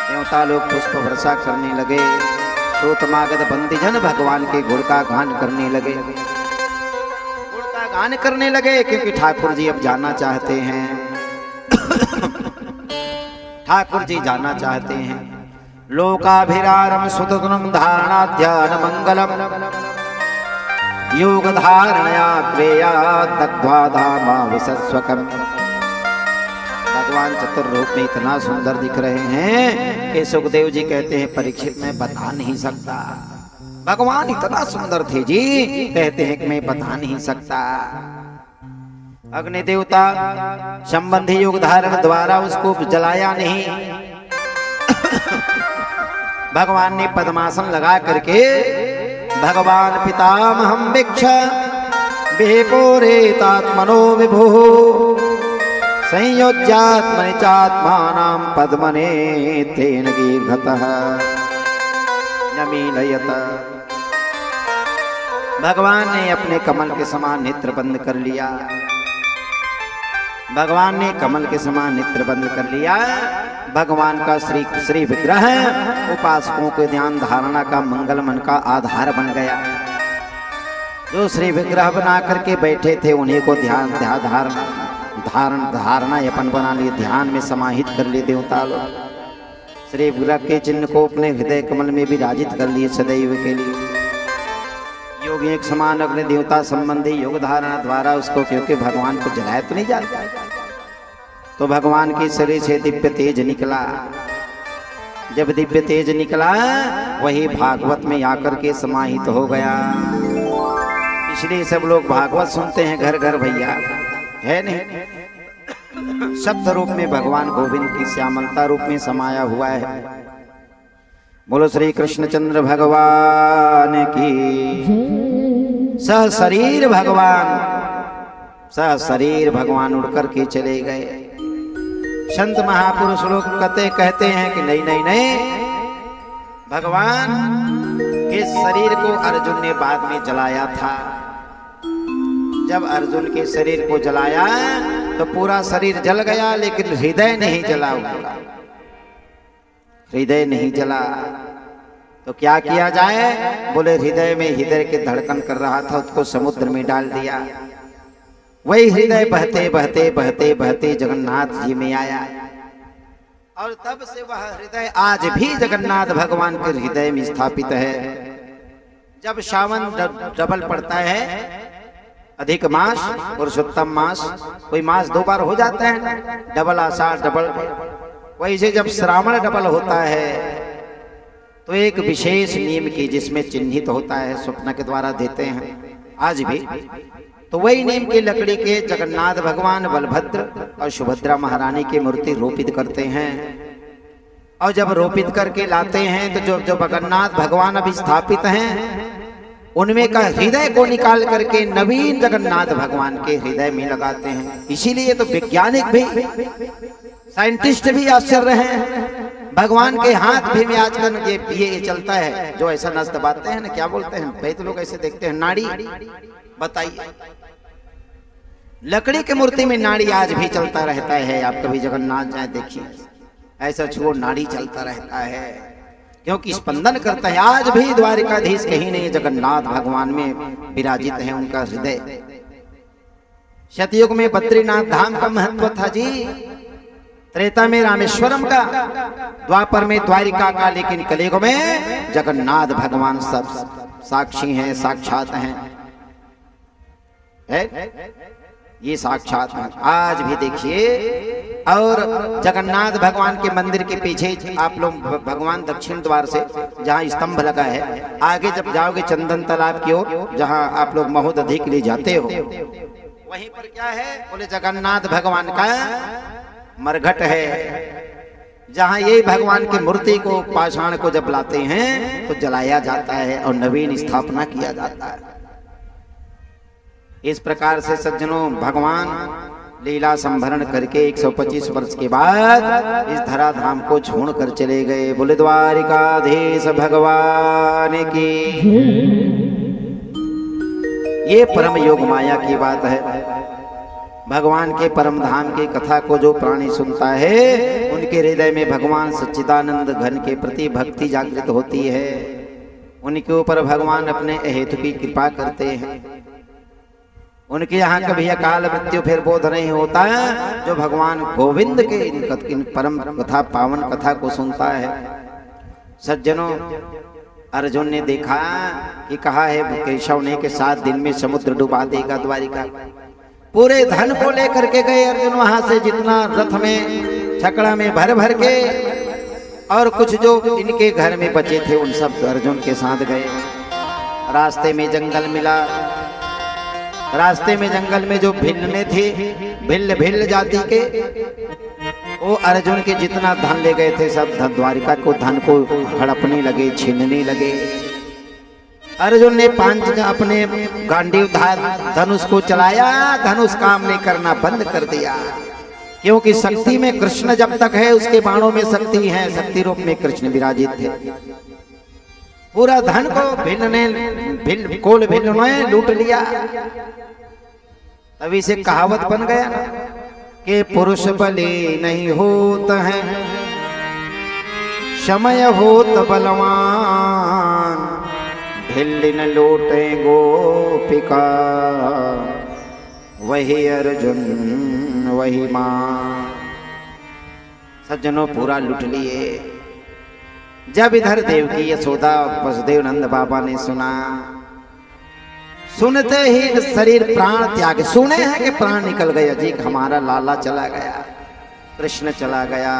देवता लोग पुष्प वर्षा करने लगे, श्रोतमागत बंदीजन भगवान के गुण का गान करने लगे, गुण का गान करने लगे, क्योंकि ठाकुर जी अब जाना चाहते हैं। ठाकुर जी जाना चाहते हैं। लोकाभिरारम सुतनुम धारणा ध्यान मंगलम योग धारणया क्रिया तद्वा धामा विसस्वकम। भगवान चतुर्रूप में इतना सुंदर दिख रहे हैं कि सुखदेव जी कहते हैं परीक्षित मैं बता नहीं सकता। भगवान इतना सुंदर थे जी, कहते हैं कि मैं बता नहीं सकता। अग्नि देवता संबंधी योग धारण द्वारा उसको जलाया नहीं। भगवान ने पद्मासन लगा करके भगवान पितामहं वीक्ष विकोरेतात्मनो विभु संयोज्यात्मनि चात्मानां पद्मने तेन गीर्घतः नमीलयत। भगवान ने अपने कमल के समान नेत्र बंद कर लिया। भगवान ने कमल के समान नेत्र बंद कर लिया। भगवान का श्री विग्रह उपासकों के ध्यान धारणा का मंगल मन का आधार बन गया। जो श्री विग्रह बना करके बैठे थे उन्हीं को ध्यान धारणा अपन बना लिए, ध्यान में समाहित कर लिए देवता लोग। श्री विग्रह के चिन्ह को अपने हृदय कमल में विराजित कर लिए सदैव के लिए। योगी एक समान अग्नि देवता संबंधी योग धारणा द्वारा उसको, क्योंकि भगवान को जलाया तो नहीं जाता, तो भगवान के शरीर से दिव्य तेज निकला। जब दिव्य तेज निकला वही भागवत में आकर के समाहित हो गया। इसलिए सब लोग भागवत सुनते हैं घर घर भैया, है नहीं। शब्द रूप में भगवान गोविंद की श्यामलता रूप में समाया हुआ है। बोलो श्री कृष्णचंद्र भगवान की। सह शरीर भगवान उड़कर के चले गए। संत महापुरुष लोग कहते हैं कि नहीं, भगवान के शरीर को अर्जुन ने बाद में जलाया था। जब अर्जुन के शरीर को जलाया तो पूरा शरीर जल गया, लेकिन हृदय नहीं जला हुआ। हृदय नहीं जला तो क्या किया जाए? बोले हृदय में हृदय के धड़कन कर रहा था, उसको समुद्र में डाल दिया। वही हृदय बहते बहते बहते बहते जगन्नाथ जी में आया और तब से वह हृदय आज भी जगन्नाथ भगवान के हृदय में स्थापित है। जब सावन डबल पड़ता है, अधिक मास पुरुषोत्तम मास, कोई मास 2 बार हो जाता है ना, डबल आषाढ़ डबल, वैसे जब श्रावण डबल होता है तो एक विशेष नियम की जिसमें चिन्हित होता है, स्वप्न के द्वारा देते हैं आज भी। तो वही नियम की लकड़ी के जगन्नाथ भगवान, बलभद्र और सुभद्रा महारानी की मूर्ति रोपित करते हैं। और जब रोपित करके लाते हैं तो जो जगन्नाथ भगवान अभी स्थापित हैं उनमें का हृदय को निकाल करके नवीन जगन्नाथ भगवान के हृदय में लगाते हैं। इसीलिए तो वैज्ञानिक भी, साइंटिस्ट भी आश्चर्य हैं। भगवान के हाथ भी में आजकल ये चलता है, जो ऐसा नस दबाते हैं ना, क्या बोलते हैं भाई, तो लोग ऐसे देखते हैं नाड़ी, बताइए लकड़ी की मूर्ति में नाड़ी आज भी चलता रहता है। आप कभी जगन्नाथ जाए देखिए, ऐसा छुओ नाड़ी चलता रहता है, क्योंकि स्पंदन करता है। आज भी द्वारिकाधीश कहीं नहीं, जगन्नाथ भगवान में विराजित है उनका हृदय। सतयुग में बद्रीनाथ धाम का महत्व था जी, त्रेता में रामेश्वरम का, द्वापर में द्वारिका का, लेकिन कलियुग में जगन्नाथ भगवान सब साक्षी हैं, साक्षात हैं, ये साक्षात हैं। आज भी देखिए, और जगन्नाथ भगवान के मंदिर के पीछे आप लोग भगवान दक्षिण द्वार से जहाँ स्तंभ लगा है, आगे जब जाओगे चंदन तालाब की ओर, जहाँ आप लोग महोदधि के लिए जाते हो, वहीं पर क्या है? बोले जगन्नाथ भगवान का मरघट है, जहाँ ये भगवान की मूर्ति को, पाषाण को जब लाते हैं तो जलाया जाता है और नवीन स्थापना किया जाता है। इस प्रकार से सज्जनों, भगवान लीला संभरण करके 125 वर्ष के बाद इस धराधाम को छोड़कर चले गए। बोले द्वारिकाधीश भगवान की। ये परम योग माया की बात है। भगवान के परम धाम की कथा को जो प्राणी सुनता है, उनके हृदय में भगवान सच्चिदानंद घन के प्रति भक्ति जागृत होती है। उनके ऊपर भगवान अपने अहेतु की कृपा करते हैं। उनके यहाँ कभी अकाल मृत्यु फिर बोध नहीं होता है। जो भगवान गोविंद के इन परम कथा, पावन कथा को सुनता है। सज्जनों, अर्जुन ने देखा कि कहा है केशव ने कि 7 दिन में समुद्र डुबा देगा द्वारिका। पूरे धन को लेकर के गए अर्जुन वहां से, जितना रथ में छकड़ा में भर भर के, और कुछ जो इनके घर में बचे थे उन सब अर्जुन के साथ गए। रास्ते में जंगल मिला, रास्ते में जंगल में जो भिल्ल थे, भिल्ल जाति के, वो अर्जुन के जितना धन ले गए थे सब द्वारिका को, धन को हड़पने लगे, छीनने लगे। अर्जुन ने 5 अपने गांडीव धनुष को चलाया, धनुष काम नहीं करना बंद कर दिया, क्योंकि शक्ति में कृष्ण जब तक है उसके बाणों में शक्ति है, शक्ति रूप में कृष्ण विराजित थे। पूरा धन को भिल्ल ने लूट लिया। तभी से कहावत बन गया ना कि पुरुष बले नहीं होता है, समय होत बलवान, भिल्ल न लूटे गोपिका, वही अर्जुन वही मां। सज्जनों, पूरा लूट लिए। जब इधर देवकी यशोदा वसुदेव नंद बाबा ने सुना, सुनते ही शरीर प्राण त्याग, सुने हैं कि प्राण निकल गया जी, हमारा लाला चला गया, कृष्ण चला गया।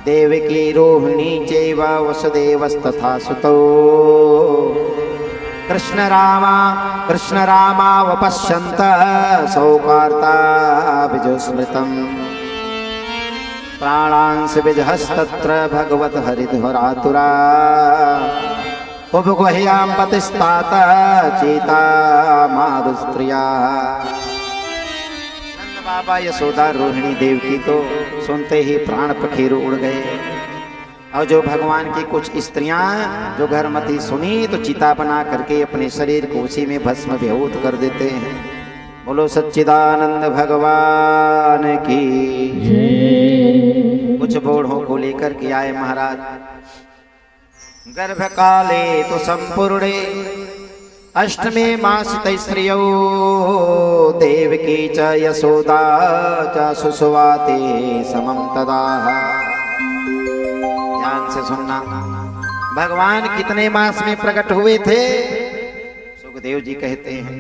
देवकी रोहिणी चैव वसुदेवस्तथा सुतो, कृष्ण रामा वपश्यन्त सौकार्ता विजस्मृतम्, प्राणांश विजहस्तत्र भगवत हरिध्वरातुरा, उपगुह्यां पतिस्तात चेता मारुस्त्रिया। नंद बाबा, यशोदा, रोहिणी देवकी तो सुनते ही प्राण पखेरु उड़ गए। और जो भगवान की कुछ स्त्रियां जो घरमती सुनी तो चिता बना करके अपने शरीर को उसी में भस्म विभूत कर देते हैं। बोलो सच्चिदानंद भगवान की जय। कुछ बूढ़ों को लेकर के आए महाराज। गर्भ काले तो संपूर्णे अष्टमे मास तैस्त्रियो देवकी च यशोदा च सुसुवाते समम तदा। ध्यान से सुनना, भगवान कितने मास में प्रकट हुए थे? सुखदेव जी कहते हैं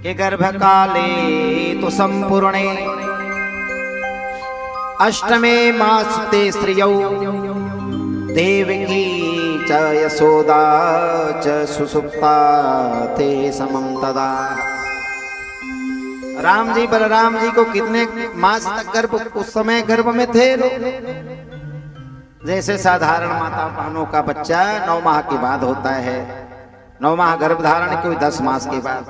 कि गर्भ काले तो संपूर्णे अष्टमे मास ते स्त्रियौ देवकी च यशोदा च सुसुप्ता ते समम तदा। राम जी बलराम जी को कितने मास तक गर्भ, उस समय गर्भ में थे लोग? जैसे साधारण माता बहनों का बच्चा 9 माह के बाद होता है, 9 माह गर्भ धारण कोई 10 मास के बाद,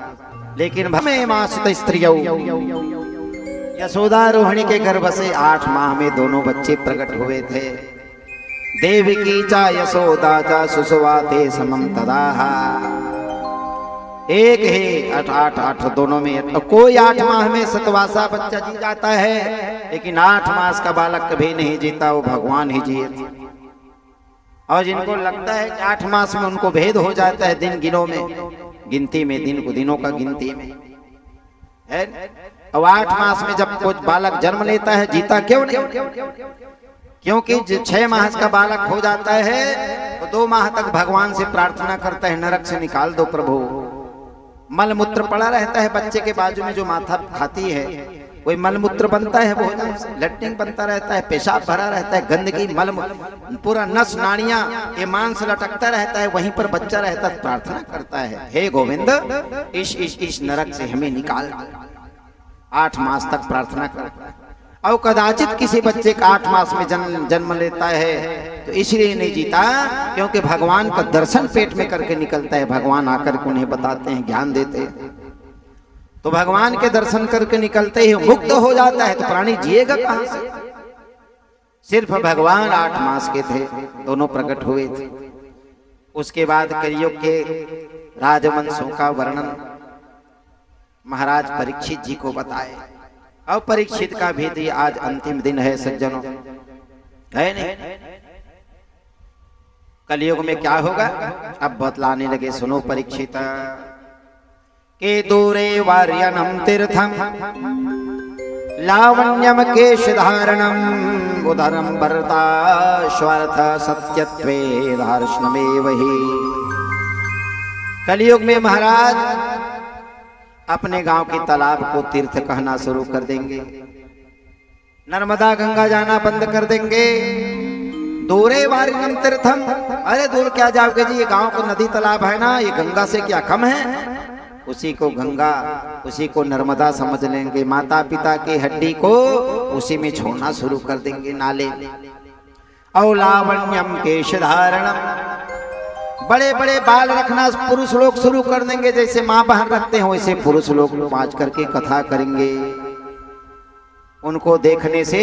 लेकिन भमे मास स्त्रियौ यशोदा रोहिणी के गर्भ से 8 माह में दोनों बच्चे प्रकट हुए थे। देवकी चा यशोदा चा सुसुवाते समम तदा। एक ही 8 दोनों में। कोई 8 माह में सतवासा बच्चा जी जाता है, लेकिन 8 मास का बालक कभी नहीं जीता, वो भगवान ही जिए। और जिनको लगता है कि 8 मास में उनको भेद हो जाता है दिन गिनों में, गिनती में, दिन को दिनों का गिनती में है। अब 8 मास में जब कुछ बालक जन्म लेता है, जीता क्यों नहीं? क्योंकि 6 माह का बालक हो जाता है तो 2 माह तक भगवान से प्रार्थना करता है, नरक से निकाल दो प्रभु। मल मूत्र पड़ा रहता है बच्चे के बाजू में, जो माथा खाती है कोई मल मूत्र बनता है, भोजन से लैट्रिन बनता रहता है, पेशाब भरा रहता है, गंदगी मल पूरा नस नाड़ियां ये मांस लटकता रहता है, वहीं पर बच्चा रहता है, प्रार्थना करता है, हे गोविंद इस नरक से हमें निकाल। 8 मास तक प्रार्थना करता है। और कदाचित किसी बच्चे का 8 मास में जन्म लेता है तो इसलिए नहीं जीता क्योंकि भगवान का दर्शन पेट में करके निकलता है। भगवान आकर के उन्हें बताते हैं, ज्ञान देते हैं, तो भगवान के दर्शन करके निकलते ही मुक्त हो जाता है, तो प्राणी जिएगा कहां से? सिर्फ भगवान 8 मास के थे, दोनों प्रकट हुए थे। उसके बाद कलियुग के राजवंशों का वर्णन महाराज परीक्षित जी को बताए। अब परीक्षित का भी आज अंतिम दिन है सज्जनों, है नहीं? कलयुग में क्या होगा अब बतलाने लगे, सुनो परीक्षित। के दूरे वार्यनम तीर्थम लावण्यम केश धारणम उदरम भरता स्वार्थ सत्यत्वे धार्ष्णमेव ही। कलयुग में महाराज अपने गांव के तालाब को तीर्थ कहना शुरू कर देंगे, नर्मदा गंगा जाना बंद कर देंगे। दूरे वारिणम तीर्थम, अरे दूर क्या जाओगे जी, ये गांव को नदी तालाब है ना, ये गंगा से क्या कम है? उसी को गंगा, उसी को नर्मदा समझ लेंगे। माता पिता की हड्डी को उसी में छोड़ना शुरू कर देंगे, नाले। और लावण्यम केश धारणम, बड़े बड़े बाल रखना पुरुष लोग शुरू कर देंगे, जैसे माँ बहन रखते हैं वैसे पुरुष लोग पाँच करके कथा करेंगे। उनको देखने से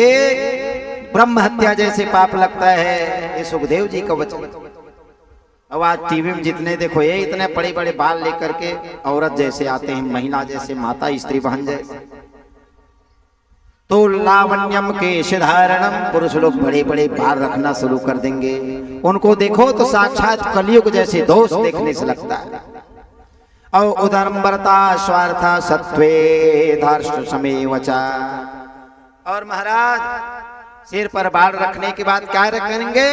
ब्रह्म हत्या जैसे पाप लगता है, ये सुखदेव जी का वचन। अब आज टीवी में जितने देखो ये इतने बड़े बड़े बाल लेकर के औरत जैसे आते हैं, महिला जैसे, माता स्त्री बहन जैसे। तो लावण्यम केश धारणम, पुरुष लोग बड़े बड़े बाल रखना शुरू कर देंगे। उनको देखो तो साक्षात कलयुग जैसे दोष देखने से लगता है। और उदरम्बरता स्वार्था सत्वे धार्ष्ट समय वचा। और महाराज सिर पर बाल रखने के बाद क्या करेंगे?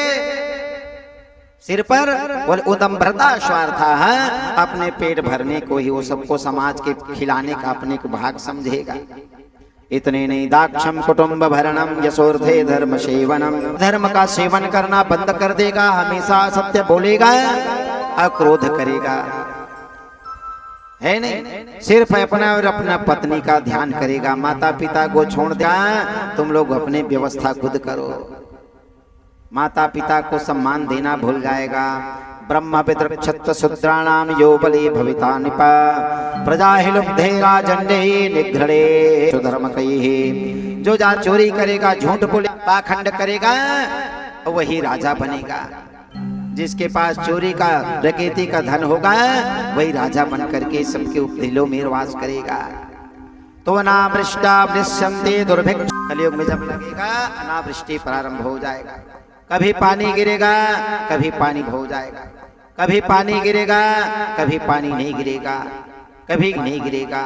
सिर पर उदम्बरता स्वार्था है, अपने पेट भरने को ही, वो सबको समाज के खिलाने का अपने को भाग समझेगा। इतने नहीं, दाक्षम कुटुंब भरणम यशोर्थे धर्म सेवनम, धर्म का सेवन करना बंद कर देगा, हमेशा सत्य बोलेगा, अक्रोध करेगा, है नहीं? सिर्फ अपना और अपना पत्नी का ध्यान करेगा। माता पिता को छोड़ दिया, तुम लोग अपने व्यवस्था खुद करो। माता पिता को सम्मान देना भूल जाएगा। ब्रह्म पितृक्षत्र शूद्राणाम यो बलि भविता निपा प्रजा हि लुब्धे राजन्ये निघ्रणे सुधर्म कई। जो जा चोरी करेगा, झूठ बोले, पाखंड करेगा, वही राजा बनेगा। जिसके पास चोरी का, डकैती का धन होगा, वही राजा बन करके सबके दिलों में वास करेगा। तो अनावृष्टा दृश्यन्ते दुर्भिक्ष। कलयुग में जब लगेगा अनावृष्टि प्रारंभ हो जाएगा, कभी पानी गिरेगा कभी पानी हो जाएगा, कभी पानी गिरेगा कभी पानी नहीं गिरेगा, कभी नहीं गिरेगा,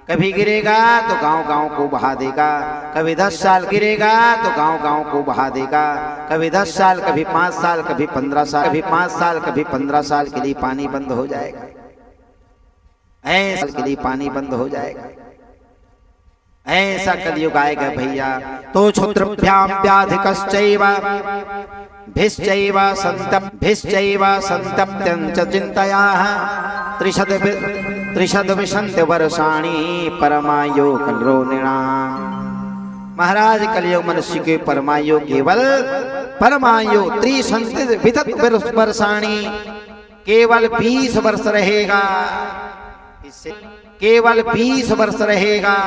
कभी गिरेगा तो गांव-गांव को बहा देगा, कभी 10 साल गिरेगा तो गांव-गांव को बहा देगा, कभी 10 साल कभी 5 साल कभी 15 साल, कभी 5 साल कभी 15 साल के लिए पानी बंद हो जाएगा, ऐसा के लिए पानी बंद हो जाएगा। ऐसा कलयुग आएगा भैया। तो क्षुद्रभ्याम व्याधिकश्चैव भिश्चैव संतप्त्यं च चिन्तयाः त्रिशत विशन्ति वर्षाणि परमायु कलरो नृणाम्। महाराज कलयुग मनुष्य के परमायु केवल परमायु त्रिशन्ति विशत वर्षाणि केवल 20 वर्ष रहेगा, इससे केवल 20 वर्ष रहेगा।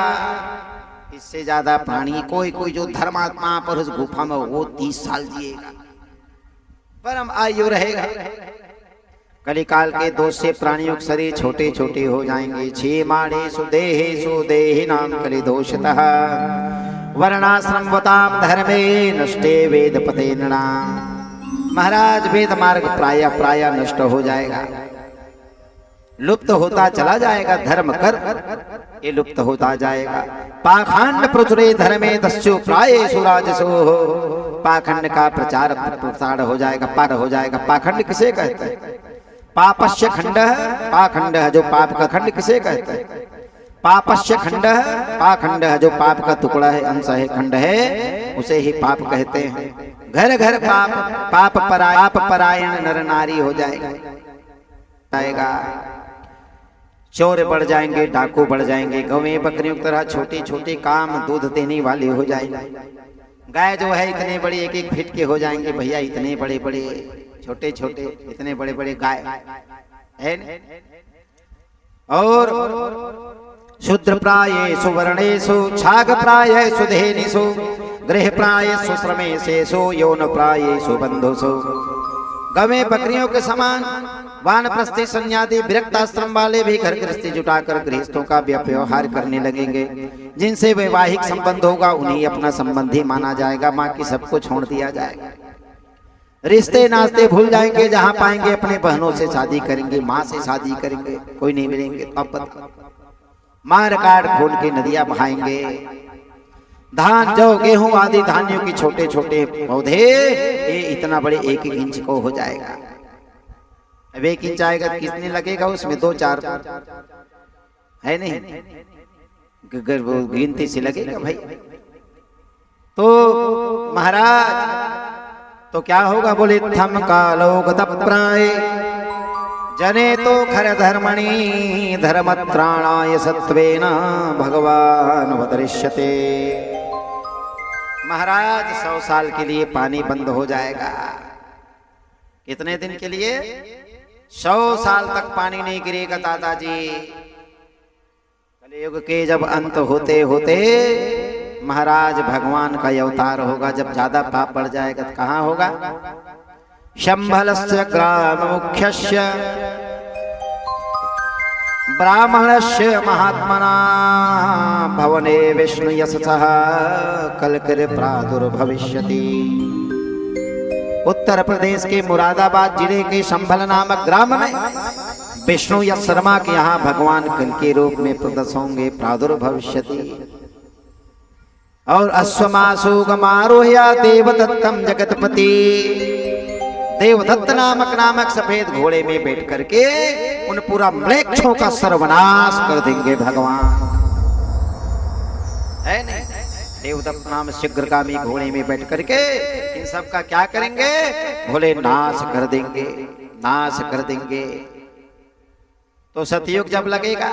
इससे ज्यादा प्राणी कोई जो धर्मात्मा पर उस गुफा में वो 30 साल जिएगा, परम आयु रहेगा। कलिकाल के दोष से प्राणियों के शरीर छोटे छोटे हो जाएंगे। क्षेमाणेषु देहेषु देहिनां कलिदोषतः वर्णाश्रमवतां धर्मे नष्टे वेद पते नृणाम्। महाराज वेद मार्ग प्राय नष्ट हो जाएगा, लुप्त होता चला जाएगा। धर्म कर ये लुप्त होता जाएगा। पाखंड प्रचुरे धर्मे दस्यु प्रायेषु राजसो। पाखंड का प्रचार प्रसार हो जाएगा, पार हो जाएगा। पाखंड किसे कहते हैं? पापस्य खंड है, पाखंड है जो पाप का खंड किसे कहते हैं? पापस्य खंड है, पाखंड है जो पाप का टुकड़ा है, अंश है, खंड है, उसे ही पाप कहते हैं। घर घर पाप परायण नर नारी हो जाएगा। चोर बढ़ जाएंगे, डाकू बढ़ जाएंगे, गौवें बकरियों की तरह छोटी छोटी काम दूध देने वाले हो जाएंगे। गाय जो है इतने बड़े 1-1 फीट के हो जाएंगे भैया, इतने बड़े बड़े छोटे छोटे इतने बड़े बड़े गाय है। और शूद्र प्रायेषु वर्णेषु छाग प्रायेषु धेनिषु गृह प्रायेषु श्रमेशेषु यौन प्रायेषु बंधुषु। गवें बकरियों के समान वानप्रस्थी सन्यासी विरक्त आश्रम वाले भी घर गृहस्थी जुटाकर गृहस्थों का व्यवहार करने लगेंगे। जिनसे वैवाहिक संबंध होगा उन्हीं अपना संबंधी माना जाएगा, बाकी सबको छोड़ दिया जाएगा। रिश्ते नाते भूल जाएंगे, जहां पाएंगे अपने बहनों से शादी करेंगे, माँ से शादी करेंगे, कोई नहीं मिलेंगे तो अब मार काट खून की नदियां बहाएंगे। धान जौ गेहूं आदि धान्यों की छोटे छोटे पौधे ये इतना बड़े 1-1 इंच को हो जाएगा। अब 1 इंच आएगा तो कितने लगेगा? उसमें 2-4 है नहीं, गिनती से लगेगा भाई। तो महाराज तो क्या होगा? बोले थम कालो गतप्राय जने तो खर धर्मणि धर्मत्राणाय सत्वेन भगवान अवतरिष्यते। महाराज 100 साल के लिए पानी बंद हो जाएगा। कितने दिन के लिए? 100 साल तक पानी नहीं गिरेगा दादाजी। कलयुग के जब अंत होते होते महाराज भगवान का अवतार होगा। जब ज्यादा पाप बढ़ जाएगा तो कहाँ होगा? शंभलस्य ग्राम मुख्यस्य ब्राह्मणस्य महात्मना भवने विष्णु यशसः कलकर प्रादुर्भविष्यति। उत्तर प्रदेश के मुरादाबाद जिले के शंभल नामक ग्राम में विष्णु यश शर्मा के यहाँ भगवान कल के रूप में प्रदर्श होंगे, प्रादुर्भविष्यति। और अश्वमासुगमारोह्य देवदत्तम जगतपति। देवदत्त नामक सफेद घोड़े में बैठ करके उन पूरा म्लेच्छों का सर्वनाश कर देंगे भगवान, है नहीं? देवदत्त नाम शीघ्रगामी घोड़े में बैठ करके इन सब का क्या करेंगे? भोले नाश कर देंगे, नाश कर देंगे। तो सतयुग जब लगेगा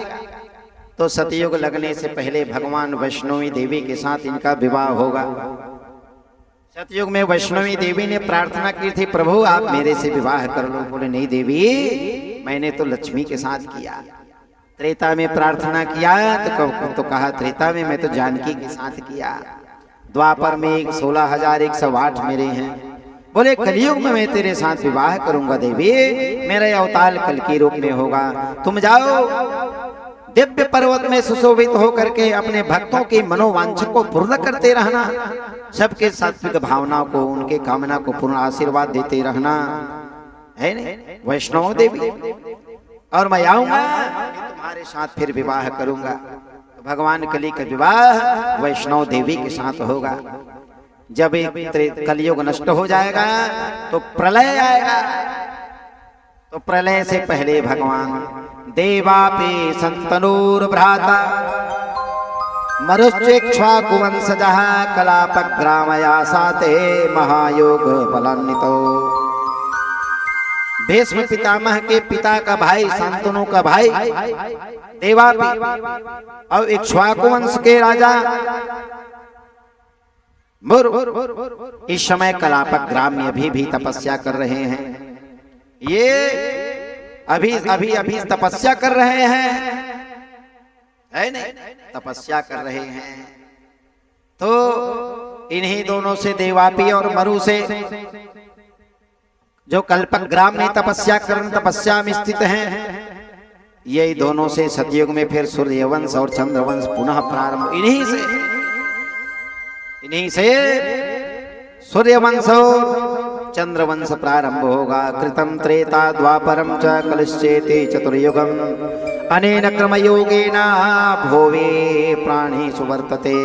तो सतयुग लगने से पहले भगवान वैष्णवी देवी के साथ इनका विवाह होगा। सतयुग में वैष्णवी देवी ने प्रार्थना की थी, प्रभु आप मेरे से विवाह कर लो। बोले नहीं देवी, मैंने तो लक्ष्मी के साथ किया। त्रेता में प्रार्थना किया तो कहा त्रेता में मैं तो जानकी के साथ किया। द्वापर में 16,108 मेरे हैं। बोले कलयुग में मैं तेरे साथ विवाह करूंगा देवी, मेरा अवतार कल के रूप में होगा। तुम जाओ दिव्य पर्वत में सुशोभित होकर के अपने भक्तों की मनोवांछा को पूर्ण करते रहना, सबके सात्विक भावनाओं को, उनके कामना को पूर्ण आशीर्वाद देते रहना है न वैष्णव देवी। और मैं आऊंगा तुम्हारे साथ फिर विवाह करूंगा। तो भगवान कली का विवाह वैष्णव देवी के साथ होगा। जब एक कलयुग नष्ट हो जाएगा तो प्रलय आएगा। तो प्रलय से पहले भगवान देवापि संतनूर भ्राता मरुच्चेक्ष्वाकुवंशजः कलापग्रामया साते महायोग फलान्वितो। भीष्म पितामह के पिता का भाई, शांतनु का भाई देवापि और इक्ष्वाकु वंश के राजा मुर इस समय कलापक ग्राम में अभी भी तपस्या कर रहे हैं। ये अभी तपस्या कर रहे हैं, है नहीं? तपस्या कर रहे हैं। तो इन्हीं दोनों से, देवापी और मरु से, जो कल्पक ग्राम में तपस्या में स्थित हैं, यही दोनों से सतयुग में फिर सूर्यवंश और चंद्रवंश पुनः प्रारंभ। इन्हीं से सूर्यवंश और चंद्रवंश प्रारंभ होगा। कृतं त्रेता द्वापरं च कलिश्चेति चतुर्युगम् अनेन क्रमयोगेन भोवे प्राणेषु वर्तते।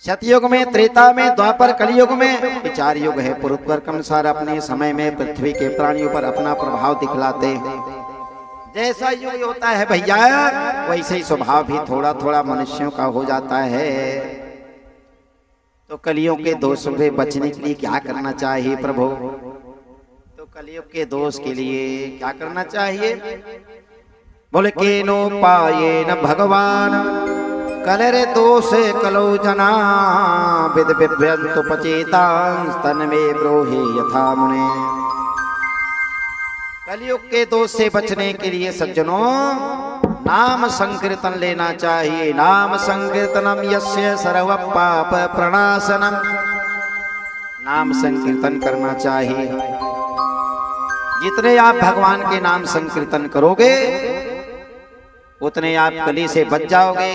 सतयुग में, त्रेता में, द्वापर, कलियुग में 4 युग है। पूर्वोत्तर क्रमशः अपने समय में पृथ्वी के प्राणियों पर अपना प्रभाव दिखलाते हैं। जैसा युग होता है भैया, वैसे ही स्वभाव भी थोड़ा थोड़ा मनुष्यों का हो जाता है। तो कलियों के दोष से बचने के लिए क्या करना चाहिए प्रभु? तो कलियुग के दोष के लिए क्या करना चाहिए? बोले केनोपायेन भगवान कलरे दोष कलो जना विद बिभ्यन्तु पचेतांस तन्मे ब्रोहि यथा मुने। कलियुग के दोष से बचने के लिए सज्जनों नाम संकीर्तन लेना चाहिए। नाम संकीर्तनम यस्य सर्व पाप प्रणाशनम। नाम संकीर्तन करना चाहिए। जितने आप भगवान के नाम संकीर्तन करोगे उतने आप कली से बच जाओगे।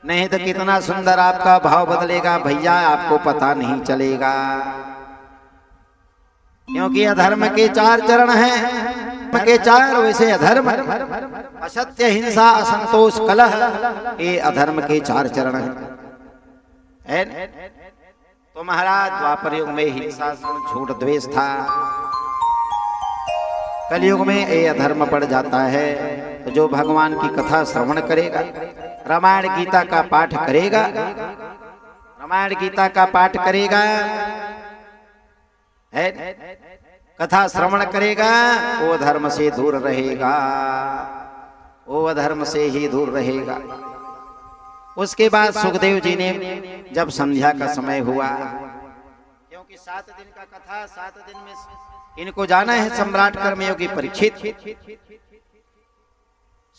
नहीं तो कितना सुंदर आपका भाव बदलेगा भैया, आपको पता नहीं चलेगा। क्योंकि अधर्म के 4 चरण हैं, के 4 वैसे अधर्म, असत्य, हिंसा, असंतोष, कलह, ये अधर्म के 4 चरण हैं। तो महाराज द्वापर युग में हिंसा, झूठ, द्वेष था। कलयुग में ये अधर्म पड़ जाता है। तो जो भगवान की कथा श्रवण करेगा, रामायण गीता का पाठ करेगा, रामायण गीता का पाठ करेगा, है कथा श्रवण करेगा, वो धर्म से दूर रहेगा, वो अधर्म से ही दूर रहेगा। उसके बाद सुखदेव जी ने जब संध्या का समय हुआ, क्योंकि 7 दिन का कथा, 7 दिन में इनको जाना है सम्राट कर्मयोगी परीक्षित।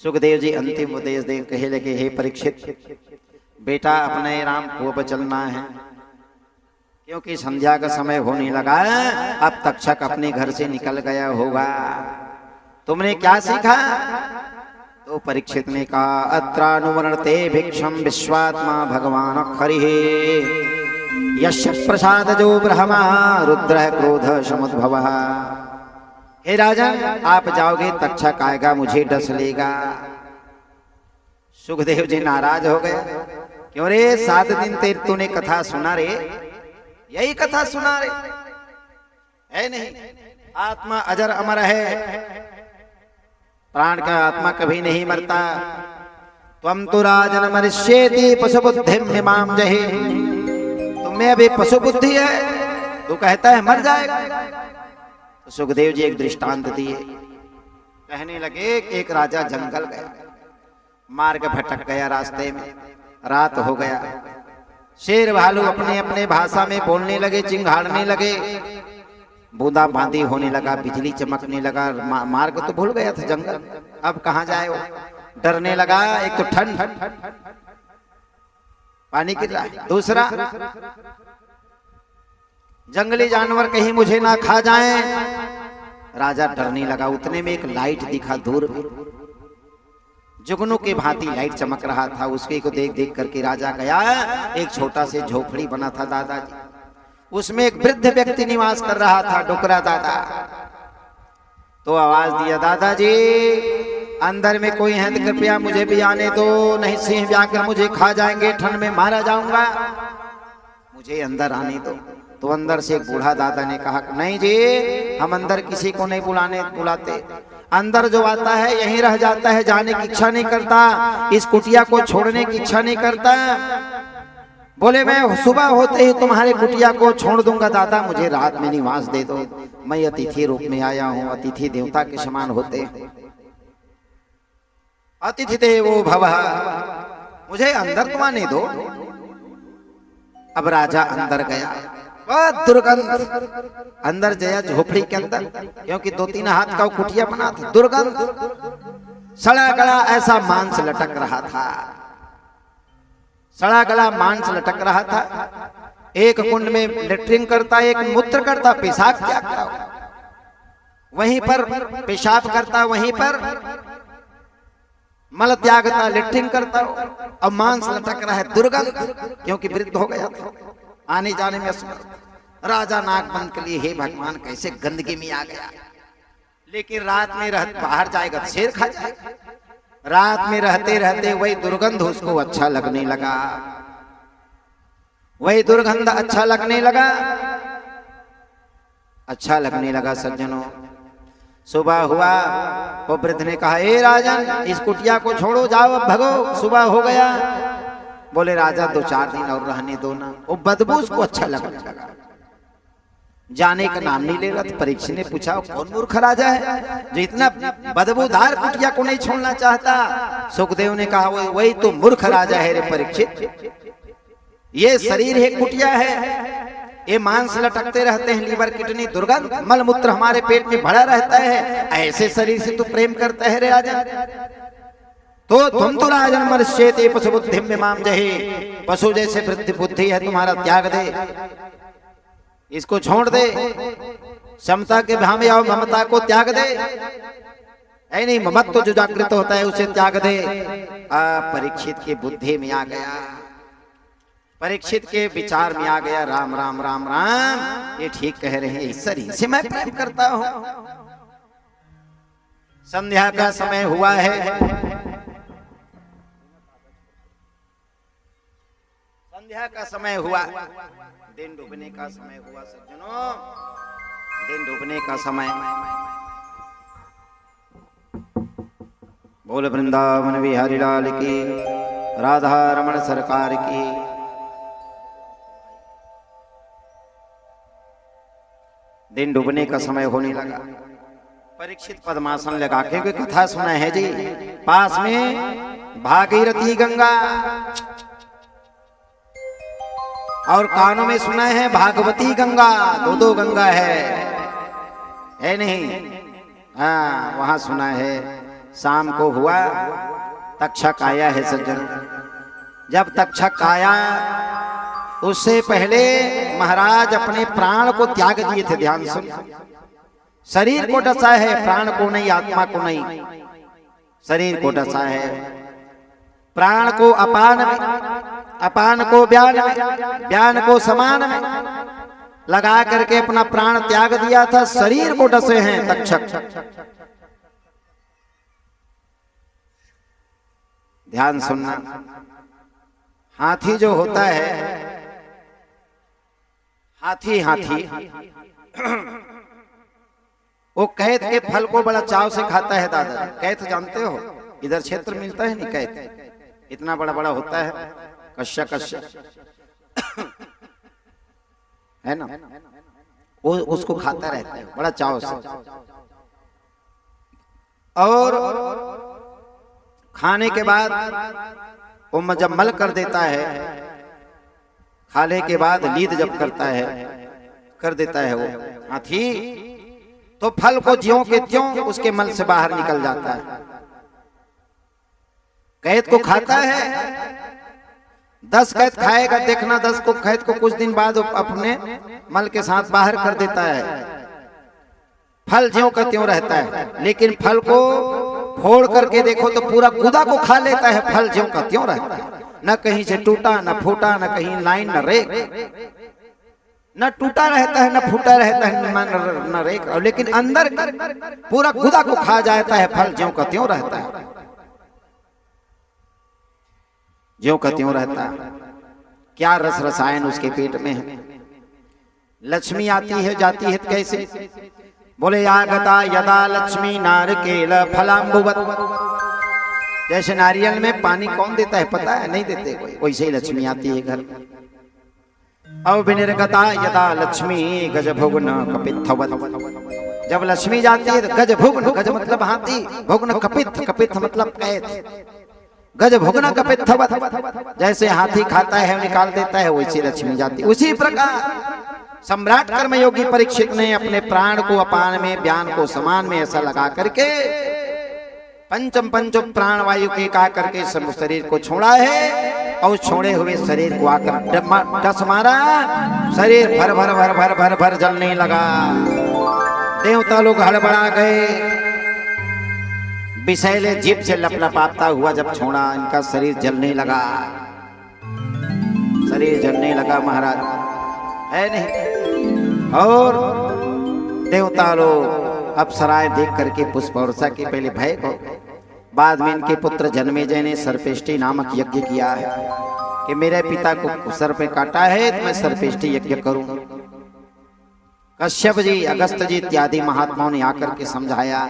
सुखदेव जी अंतिम उपदेश दे कहे लगे, हे परीक्षित बेटा अपने राम को बचलना है, क्योंकि संध्या का समय होने लगा। अब तक्षक अपने घर से निकल गया होगा। तुमने क्या सीखा? तो परीक्षित ने कहा, अत्रानुवर्णते भिक्षम विश्वात्मा भगवान खरिः यश प्रसाद जो ब्रह्मा रुद्र क्रोध समुद्भवः। हे राजन, आप जाओगे, तक्षक आएगा, मुझे डस लेगा। सुखदेव जी नाराज हो गए। क्यों रे, 7 दिन तेरे तूने कथा सुना रे, यही कथा सुना रे, है नहीं? आत्मा अजर अमर है, प्राण का आत्मा कभी नहीं मरता। त्वं तु राजन मरिष्येति पशुबुद्धिम हिमाम जहि। तुम्हें अभी पशु बुद्धि है, तू कहता है मर जाएगा। तो सुखदेव जी एक दृष्टांत दिए। कहने लगे कि एक राजा जंगल गया, मार्ग भटक गया, रास्ते में रात हो गया। शेर भालू अपने अपने भाषा में बोलने लगे, चिंघाड़ने लगे, बूंदा बांदी होने लगा, बिजली चमकने लगा। मार्ग तो भूल गया था जंगल, अब कहाँ जाए वो, डरने लगा। एक तो ठंड, पानी गिर रहा है, दूसरा जंगली जानवर कहीं मुझे ना खा जाएं, राजा डरने लगा। उतने में एक लाइट दिखा दूर में, जुगनू के भांति लाइट चमक रहा था। उसके को देख देख करके राजा गया। एक छोटा से झोपड़ी बना था दादाजी, उसमें एक वृद्ध व्यक्ति निवास कर रहा था, डोकरा दादा। तो आवाज दिया, दादाजी अंदर में कोई है तो कृपया मुझे भी आने दो, नहीं सिंह व्याघ्र मुझे खा जाएंगे, ठंड में मारा जाऊंगा, मुझे अंदर आने दो। तो अंदर से एक बूढ़ा दादा ने कहा, नहीं जी हम अंदर किसी को नहीं बुलाते, अंदर जो आता है यहीं रह जाता है, जाने की इच्छा नहीं करता, इस कुटिया को छोड़ने की इच्छा नहीं करता। बोले मैं सुबह होते ही तुम्हारे कुटिया को छोड़ दूंगा दादा, मुझे रात में निवास दे दो, मैं अतिथि रूप में आया हूँ, अतिथि देवता के समान होते हैं, अतिथि देवो भवः, मुझे अंदर तो आने दो। अब राजा अंदर गया, दुर्गंध, अंदर गया झोपड़ी के अंदर, क्योंकि 2-3 हाथ का कुटिया बना था, दुर्गंध, सड़ा गला ऐसा मांस लटक रहा था, सड़ा गला मांस लटक रहा था। एक कुंड में लेटरिन करता, एक मूत्र करता, पेशाब त्यागता, वहीं पर पेशाब करता, वहीं पर मल त्यागता, लेटरिन करता, अब मांस लटक रहा है, दुर्गंध, क्योंकि वृद्ध हो गया था, आने जाने में असमर्थ। राजा नाक बंद के लिए, हे भगवान कैसे गंदगी में आ गया, लेकिन रात में बाहर जाएगा शेर खा जाएगा। रात में रहते रहते वही दुर्गंध उसको अच्छा लगने लगा, वही दुर्गंध अच्छा लगने लगा, अच्छा लगने लगा। सज्जनों, सुबह हुआ, वो वृद्ध ने कहा, ए राजन इस कुटिया को छोड़ो, जाओ अब भगो, सुबह हो गया। बोले राजा 2-4 दिन और रहने दो ना। वो बदबू उसको अच्छा लगने लगा, जाने का नाम नहीं ले रहा था। परीक्षित ने पूछा, कौन मूर्ख राजा है जो इतना बदबूदार कुटिया को नहीं छोड़ना चाहता? सुखदेव ने कहा, वही तो मूर्ख राजा है रे परीक्षित, ये शरीर है कुटिया है, ये मांस लटकते रहते हैं, लीवर किडनी दुर्गंध, मल मूत्र हमारे पेट में भरा रहता है, ऐसे शरीर से तू प्रेम करता है रे राजा? तो तुम तो राजन मनुष्येते पशु बुद्धि में माम जहे, पशु जैसे वृद्धि बुद्धि है तुम्हारा, त्याग दे, इसको छोड़ दे, समता के भाव में आओ, ममता को त्याग दे, ऐ नहीं ममत्व जो जागृत होता है उसे त्याग दे। परीक्षित के बुद्धि में आ गया, परीक्षित के विचार में आ गया, राम राम राम राम, ये ठीक कह रहे हैं, ईश्वर ही से मैं प्रेम करता हूं। संध्या का समय हुआ है, संध्या का समय हुआ, दिन डूबने का समय हुआ। सज्जनों, दिन डूबने का समय। बोल वृंदावन बिहारी लाल की, राधा रमण सरकार की। दिन डूबने का समय होने लगा। परीक्षित पद्मासन लगा के कथा सुना है जी, पास में भागीरथी गंगा, और कानों में सुना है भागवती गंगा, 2 गंगा है नहीं? हाँ, वहां सुना है। शाम को हुआ, तक्षक आया है सज्जन। जब तक्षक आया, उससे पहले महाराज अपने प्राण को त्याग दिए थे। ध्यान सुन, शरीर को डसा है, प्राण को नहीं, आत्मा को नहीं, शरीर को डसा है। प्राण को अपान में, अपान को व्यान में, व्यान को समान में लगा करके अपना प्राण त्याग दिया था। शरीर को डसे हैं तक्षक। ध्यान सुनना, हाथी जो होता है, हाथी वो कैथ के फल को बड़ा चाव से खाता है। दादा कैथ जानते हो, इधर क्षेत्र मिलता है नहीं कैथ, इतना बड़ा बड़ा होता है, कश्य है ना, वो उसको खाता रहता है बड़ा चाव से। और खाने के बाद वो जब मल कर देता है, खाने के बाद लीद जब करता है, कर देता है वो हाथी, तो फल को ज्यों के त्यों उसके मल से बाहर निकल जाता है। कैद को खाता है, 10 कैद खाएगा, देखना 10 को कैद को कुछ दिन बाद अपने मल के साथ बाहर कर देता है। फल ज्यों का त्यों रहता है, लेकिन फल को फोड़ करके देखो तो पूरा गुदा को खा लेता है, फल ज्यों का त्यों रहता है। न कहीं से टूटा न फूटा, न कहीं लाइन न रेख, न टूटा रहता है न फूटा रहता है न रेख, लेकिन अंदर पूरा गुदा को खा जाता है, फल ज्यों का त्यों रहता है, ज्यों का त्यों रहता है। क्या रस रसायन उसके पेट में है। लक्ष्मी आती है जाती है कैसे, बोले आगता यदा लक्ष्मी नारकेल फलांबुवत, जैसे नारियल में पानी कौन देता है पता है, नहीं देते कोई, वैसे ही लक्ष्मी आती है घर। अब विनिर्गता यदा लक्ष्मी गजभुग्न कपित्थवत, जब लक्ष्मी जाती है तो गजभुग्न, गज मतलब हाथी, भुग्न कपित्थ, कपित्थ मतलब कैद, गजभुग्न कपित्थवत, जैसे हाथी खाता है निकाल देता है, वैसे लक्ष्मी जाती। उसी प्रकार सम्राट कर्मयोगी परीक्षित ने अपने प्राण को अपान में व्यान को समान में ऐसा लगा करके पंचम प्राण वायु के का करके सब शरीर को छोड़ा है, और छोड़े हुए शरीर को आकर डस मारा, शरीर भर भर भर भर भर भर जलने लगा। देवता लोग हड़बड़ा गए, विषैले जीभ से लपलपाता हुआ जब छोड़ा, इनका शरीर जलने लगा, शरीर जलने लगा महाराज, है नहीं। और देवता लोग अप्सराएं देख करके पुष्प वर्षा के पहले भय को, बाद में इनके पुत्र जन्मेजय ने सर्पेष्टि नामक यज्ञ किया है कि मेरे पिता को सर पे काटा है तो मैं सर्पेष्टि यज्ञ करूं। कश्यप जी, अगस्त जी इत्यादि महात्माओं ने आकर के समझाया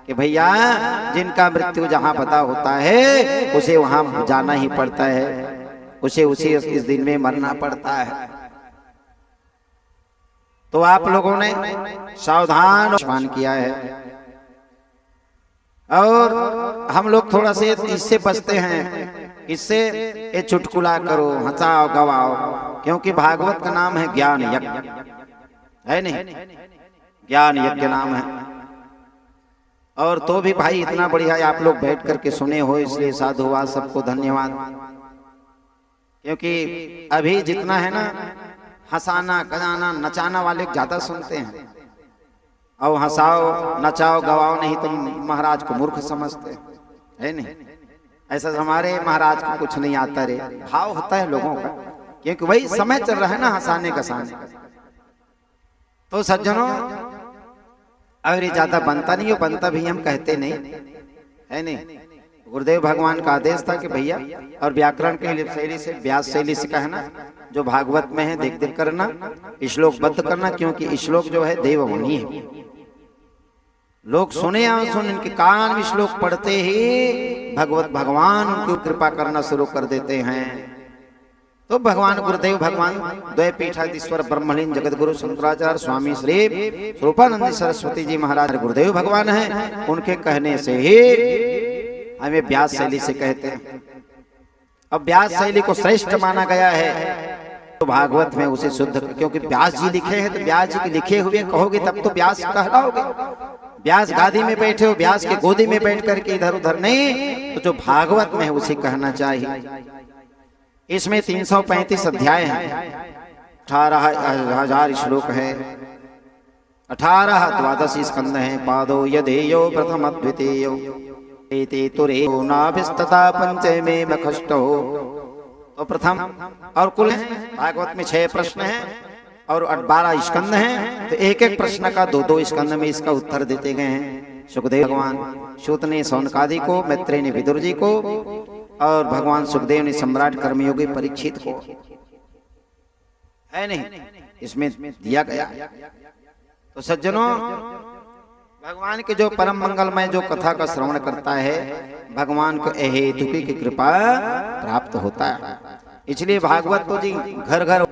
कि भैया जिनका मृत्यु जहां पता होता है उसे वहां जाना ही पड़ता है, उसे उसी इस दिन में मरना पड़ता है। तो आप लोगों ने सावधान किया है, और हम लोग थोड़ा से इससे बचते हैं, इससे ये चुटकुला करो, हंसाओ गवाओ, क्योंकि भागवत का नाम है ज्ञान यज्ञ, है नहीं, ज्ञान यज्ञ नाम है। और तो भी भाई इतना बढ़िया आप लोग बैठ करके सुने हो, इसलिए साधुवाद, सबको धन्यवाद। क्योंकि अभी जितना है ना हंसाना गजाना नचाना वाले ज्यादा सुनते हैं, और हंसाओ नचाओ गवाओ नहीं तो महाराज को मूर्ख समझते है नहीं। ऐसा हमारे महाराज को कुछ नहीं आता रे, भाव होता है लोगों का, क्योंकि वही समय चल रहा है ना हंसाने का सामने। तो सज्जनों, अगर ये ज्यादा बनता नहीं हो, बनता भी हम कहते नहीं है नहीं। गुरुदेव भगवान का आदेश था कि भैया, और व्याकरण के शैली से व्यास शैली से कहना, जो भागवत में है देख देख करना, श्लोक बद्ध करना, क्योंकि श्लोक जो है देववाणी है। लोग सुने या सुन, इनके कान में श्लोक पढ़ते ही भगवान उनकी कृपा करना शुरू कर देते हैं। तो भगवान गुरुदेव भगवान द्वैपीठाधीश्वर ब्रह्मलीन जगत गुरु शंकराचार्य स्वामी श्री रूपानंद सरस्वती जी महाराज गुरुदेव भगवान हैं, उनके कहने से ही हमें व्यास शैली से कहते हैं। अब व्यास शैली को श्रेष्ठ माना गया है, तो भागवत में उसे शुद्ध, क्योंकि व्यास जी लिखे हैं तो व्यास जी के लिखे हुए कहोगे तब तो व्यास कहलाओगे। व्यास गादी में बैठे हो, व्यास के गोदी में बैठ करके इधर उधर नहीं, तो जो भागवत में है उसे कहना चाहिए। इसमें 335 अध्याय हैं, 18,000 श्लोक है, 18 द्वादश स्कंद हैं। पादो यदेयो प्रथम द्वितीयो एते तुरे नाभिस्तथा पंचमे मखष्टो। तो प्रथम और कुल भागवत में 6 प्रश्न हैं और 12 स्कंद हैं, तो एक एक प्रश्न का 2-2 स्कंद में इसका उत्तर देते गए हैं। सुखदेव भगवान, सूत ने सौनकादि को, मैत्रेय ने विदुर जी को, और भगवान सुखदेव ने सम्राट कर्मयोगी परीक्षित को, है नहीं, इसमें दिया गया। तो सज्जनों, भगवान के जो परम मंगलमय जो कथा का श्रवण करता है, भगवान को अहेतुकी की कृपा प्राप्त होता है। इसलिए भागवत तो जी घर घर,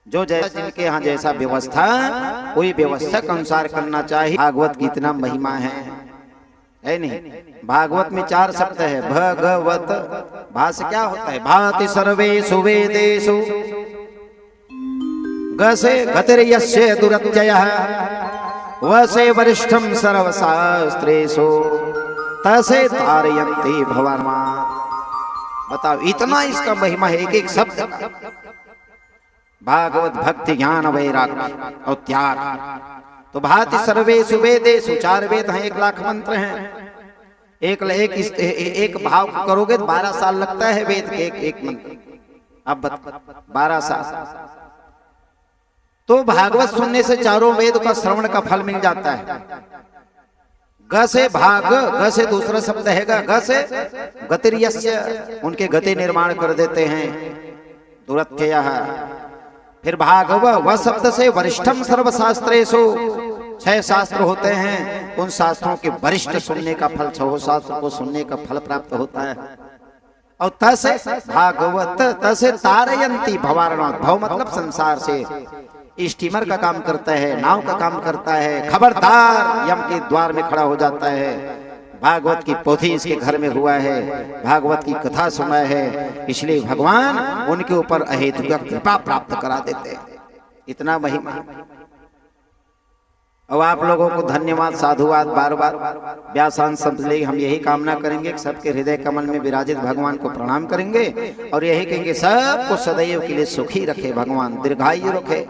जो जैसा जिनके यहाँ जैसा व्यवस्था, कोई व्यवस्था के अनुसार करना चाहिए। भागवत की इतना महिमा है नहीं। भागवत में 4 शब्द है, भगवत, भाष्य क्या होता है, भाति सर्वेषु वेदेषु गसे गतिर्यस्य दुरत्ययः वसे वरिष्ठम सर्वशास्त्रेषु तसे तारयन्ति भवान्मा। बताओ, इतना इसका महिमा है एक एक शब्द का। भागवत भक्ति ज्ञान वैराग्य और त्याग, तो भांति सर्वेषु वेदेषु, 4 वेद हैं, 1 लाख मंत्र हैं। एक भाव करोगे तो 12 साल लगता है वेद के एक मंत्र। अब 12 साल तो भागवत सुनने से 4 वेद का श्रवण का फल मिल जाता है। ग से भाग, ग से दूसरा शब्द है ग से गतिर्यस्य, उनके गति निर्माण कर देते हैं दुरत्ययः। फिर भागव, व शब्द से वरिष्ठम सर्वशास्त्रेषु, 6 शास्त्र होते हैं, उन शास्त्रों के वरिष्ठ सुनने का फल, 6 शास्त्र को सुनने का फल प्राप्त होता है। और त से भागवत, त से तारयंती भवारणात्, भव मतलब संसार से, स्टीमर का काम करता है, नाव का काम करता है, खबरदार यम के द्वार में खड़ा हो जाता है। भागवत की पोथी इसके घर में हुआ है, भागवत की कथा सुना है, इसलिए भगवान उनके ऊपर अहेतुक कृपा प्राप्त करा देते हैं। इतना महिमा। अब आप लोगों को धन्यवाद, साधुवाद, बार बार व्यासान शब्द ले हम यही कामना करेंगे कि सबके हृदय कमल में विराजित भगवान को प्रणाम करेंगे और यही कहेंगे सबको सदैव के लिए सुखी रखे भगवान, दीर्घायु रखे,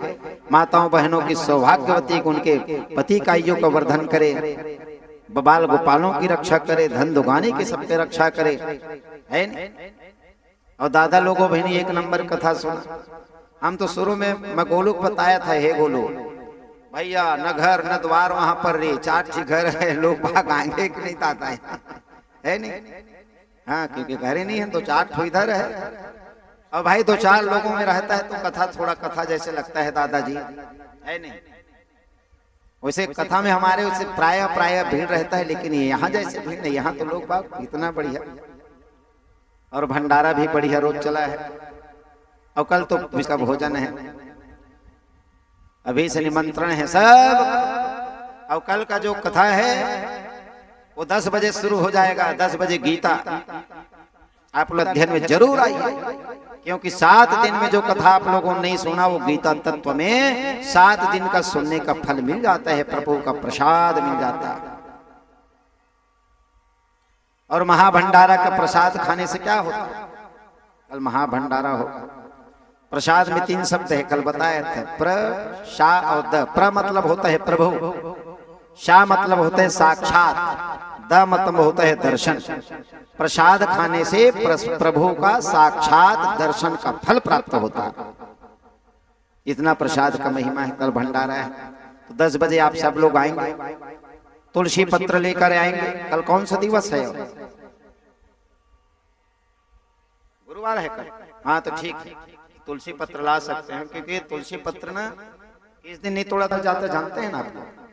माताओं बहनों की सौभाग्यवती, उनके पति का आयु का वर्धन करे, बाल गोपालों की रक्षा करे, धन दुगानी की सबके रक्षा करे, है न? और दादा लोगों बहनी 1 नंबर कथा सुना। हम तो शुरू में मैं गोलू को बताया था, हे गोलू भैया न घर न द्वार वहां पर रे, 4 घर है, लोग भाग आएंगे कि नहीं दादा है नहीं? हाँ, क्योंकि घर ही नहीं है तो 4 ठो इधर है। और भाई 2-4 लोगों में रहता है तो कथा थोड़ा कथा जैसे लगता है दादाजी, है नहीं? वैसे कथा में हमारे उससे प्राय भीड़ रहता है, लेकिन यहाँ जैसे भीड़ नहीं। यहाँ तो लोग बाग इतना बढ़िया, और भंडारा भी बढ़िया रोज चला है। और कल तो इसका भोजन है, अभी से निमंत्रण है सब। और कल का जो कथा है वो 10 बजे शुरू हो जाएगा, 10 बजे गीता। आप लोग अध्ययन में जरूर आइए, क्योंकि 7 दिन में जो कथा आप लोगों ने नहीं सुना वो गीता तत्व में 7 दिन का सुनने का फल मिल जाता है, प्रभु का प्रसाद मिल जाता है। और महाभंडारा का प्रसाद खाने से क्या होता है? कल महाभंडारा होगा। प्रसाद में 3 शब्द है, कल बताया था, प्र, शा और द। प्र मतलब होता है प्रभु, शा मतलब होता है साक्षात, द मतलब होता है दर्शन। प्रसाद खाने से प्रभु का साक्षात दर्शन का फल प्राप्त होता है। इतना प्रसाद का महिमा है। कल भंडारा है तो 10 बजे आप सब लोग आएंगे, तुलसी पत्र लेकर आएंगे। कल कौन सा दिवस है? गुरुवार है कल। हाँ तो ठीक है, तुलसी पत्र ला सकते हैं, क्योंकि तुलसी पत्र ना इस दिन नहीं तोड़ा था जाता, जानते हैं ना आप लोग।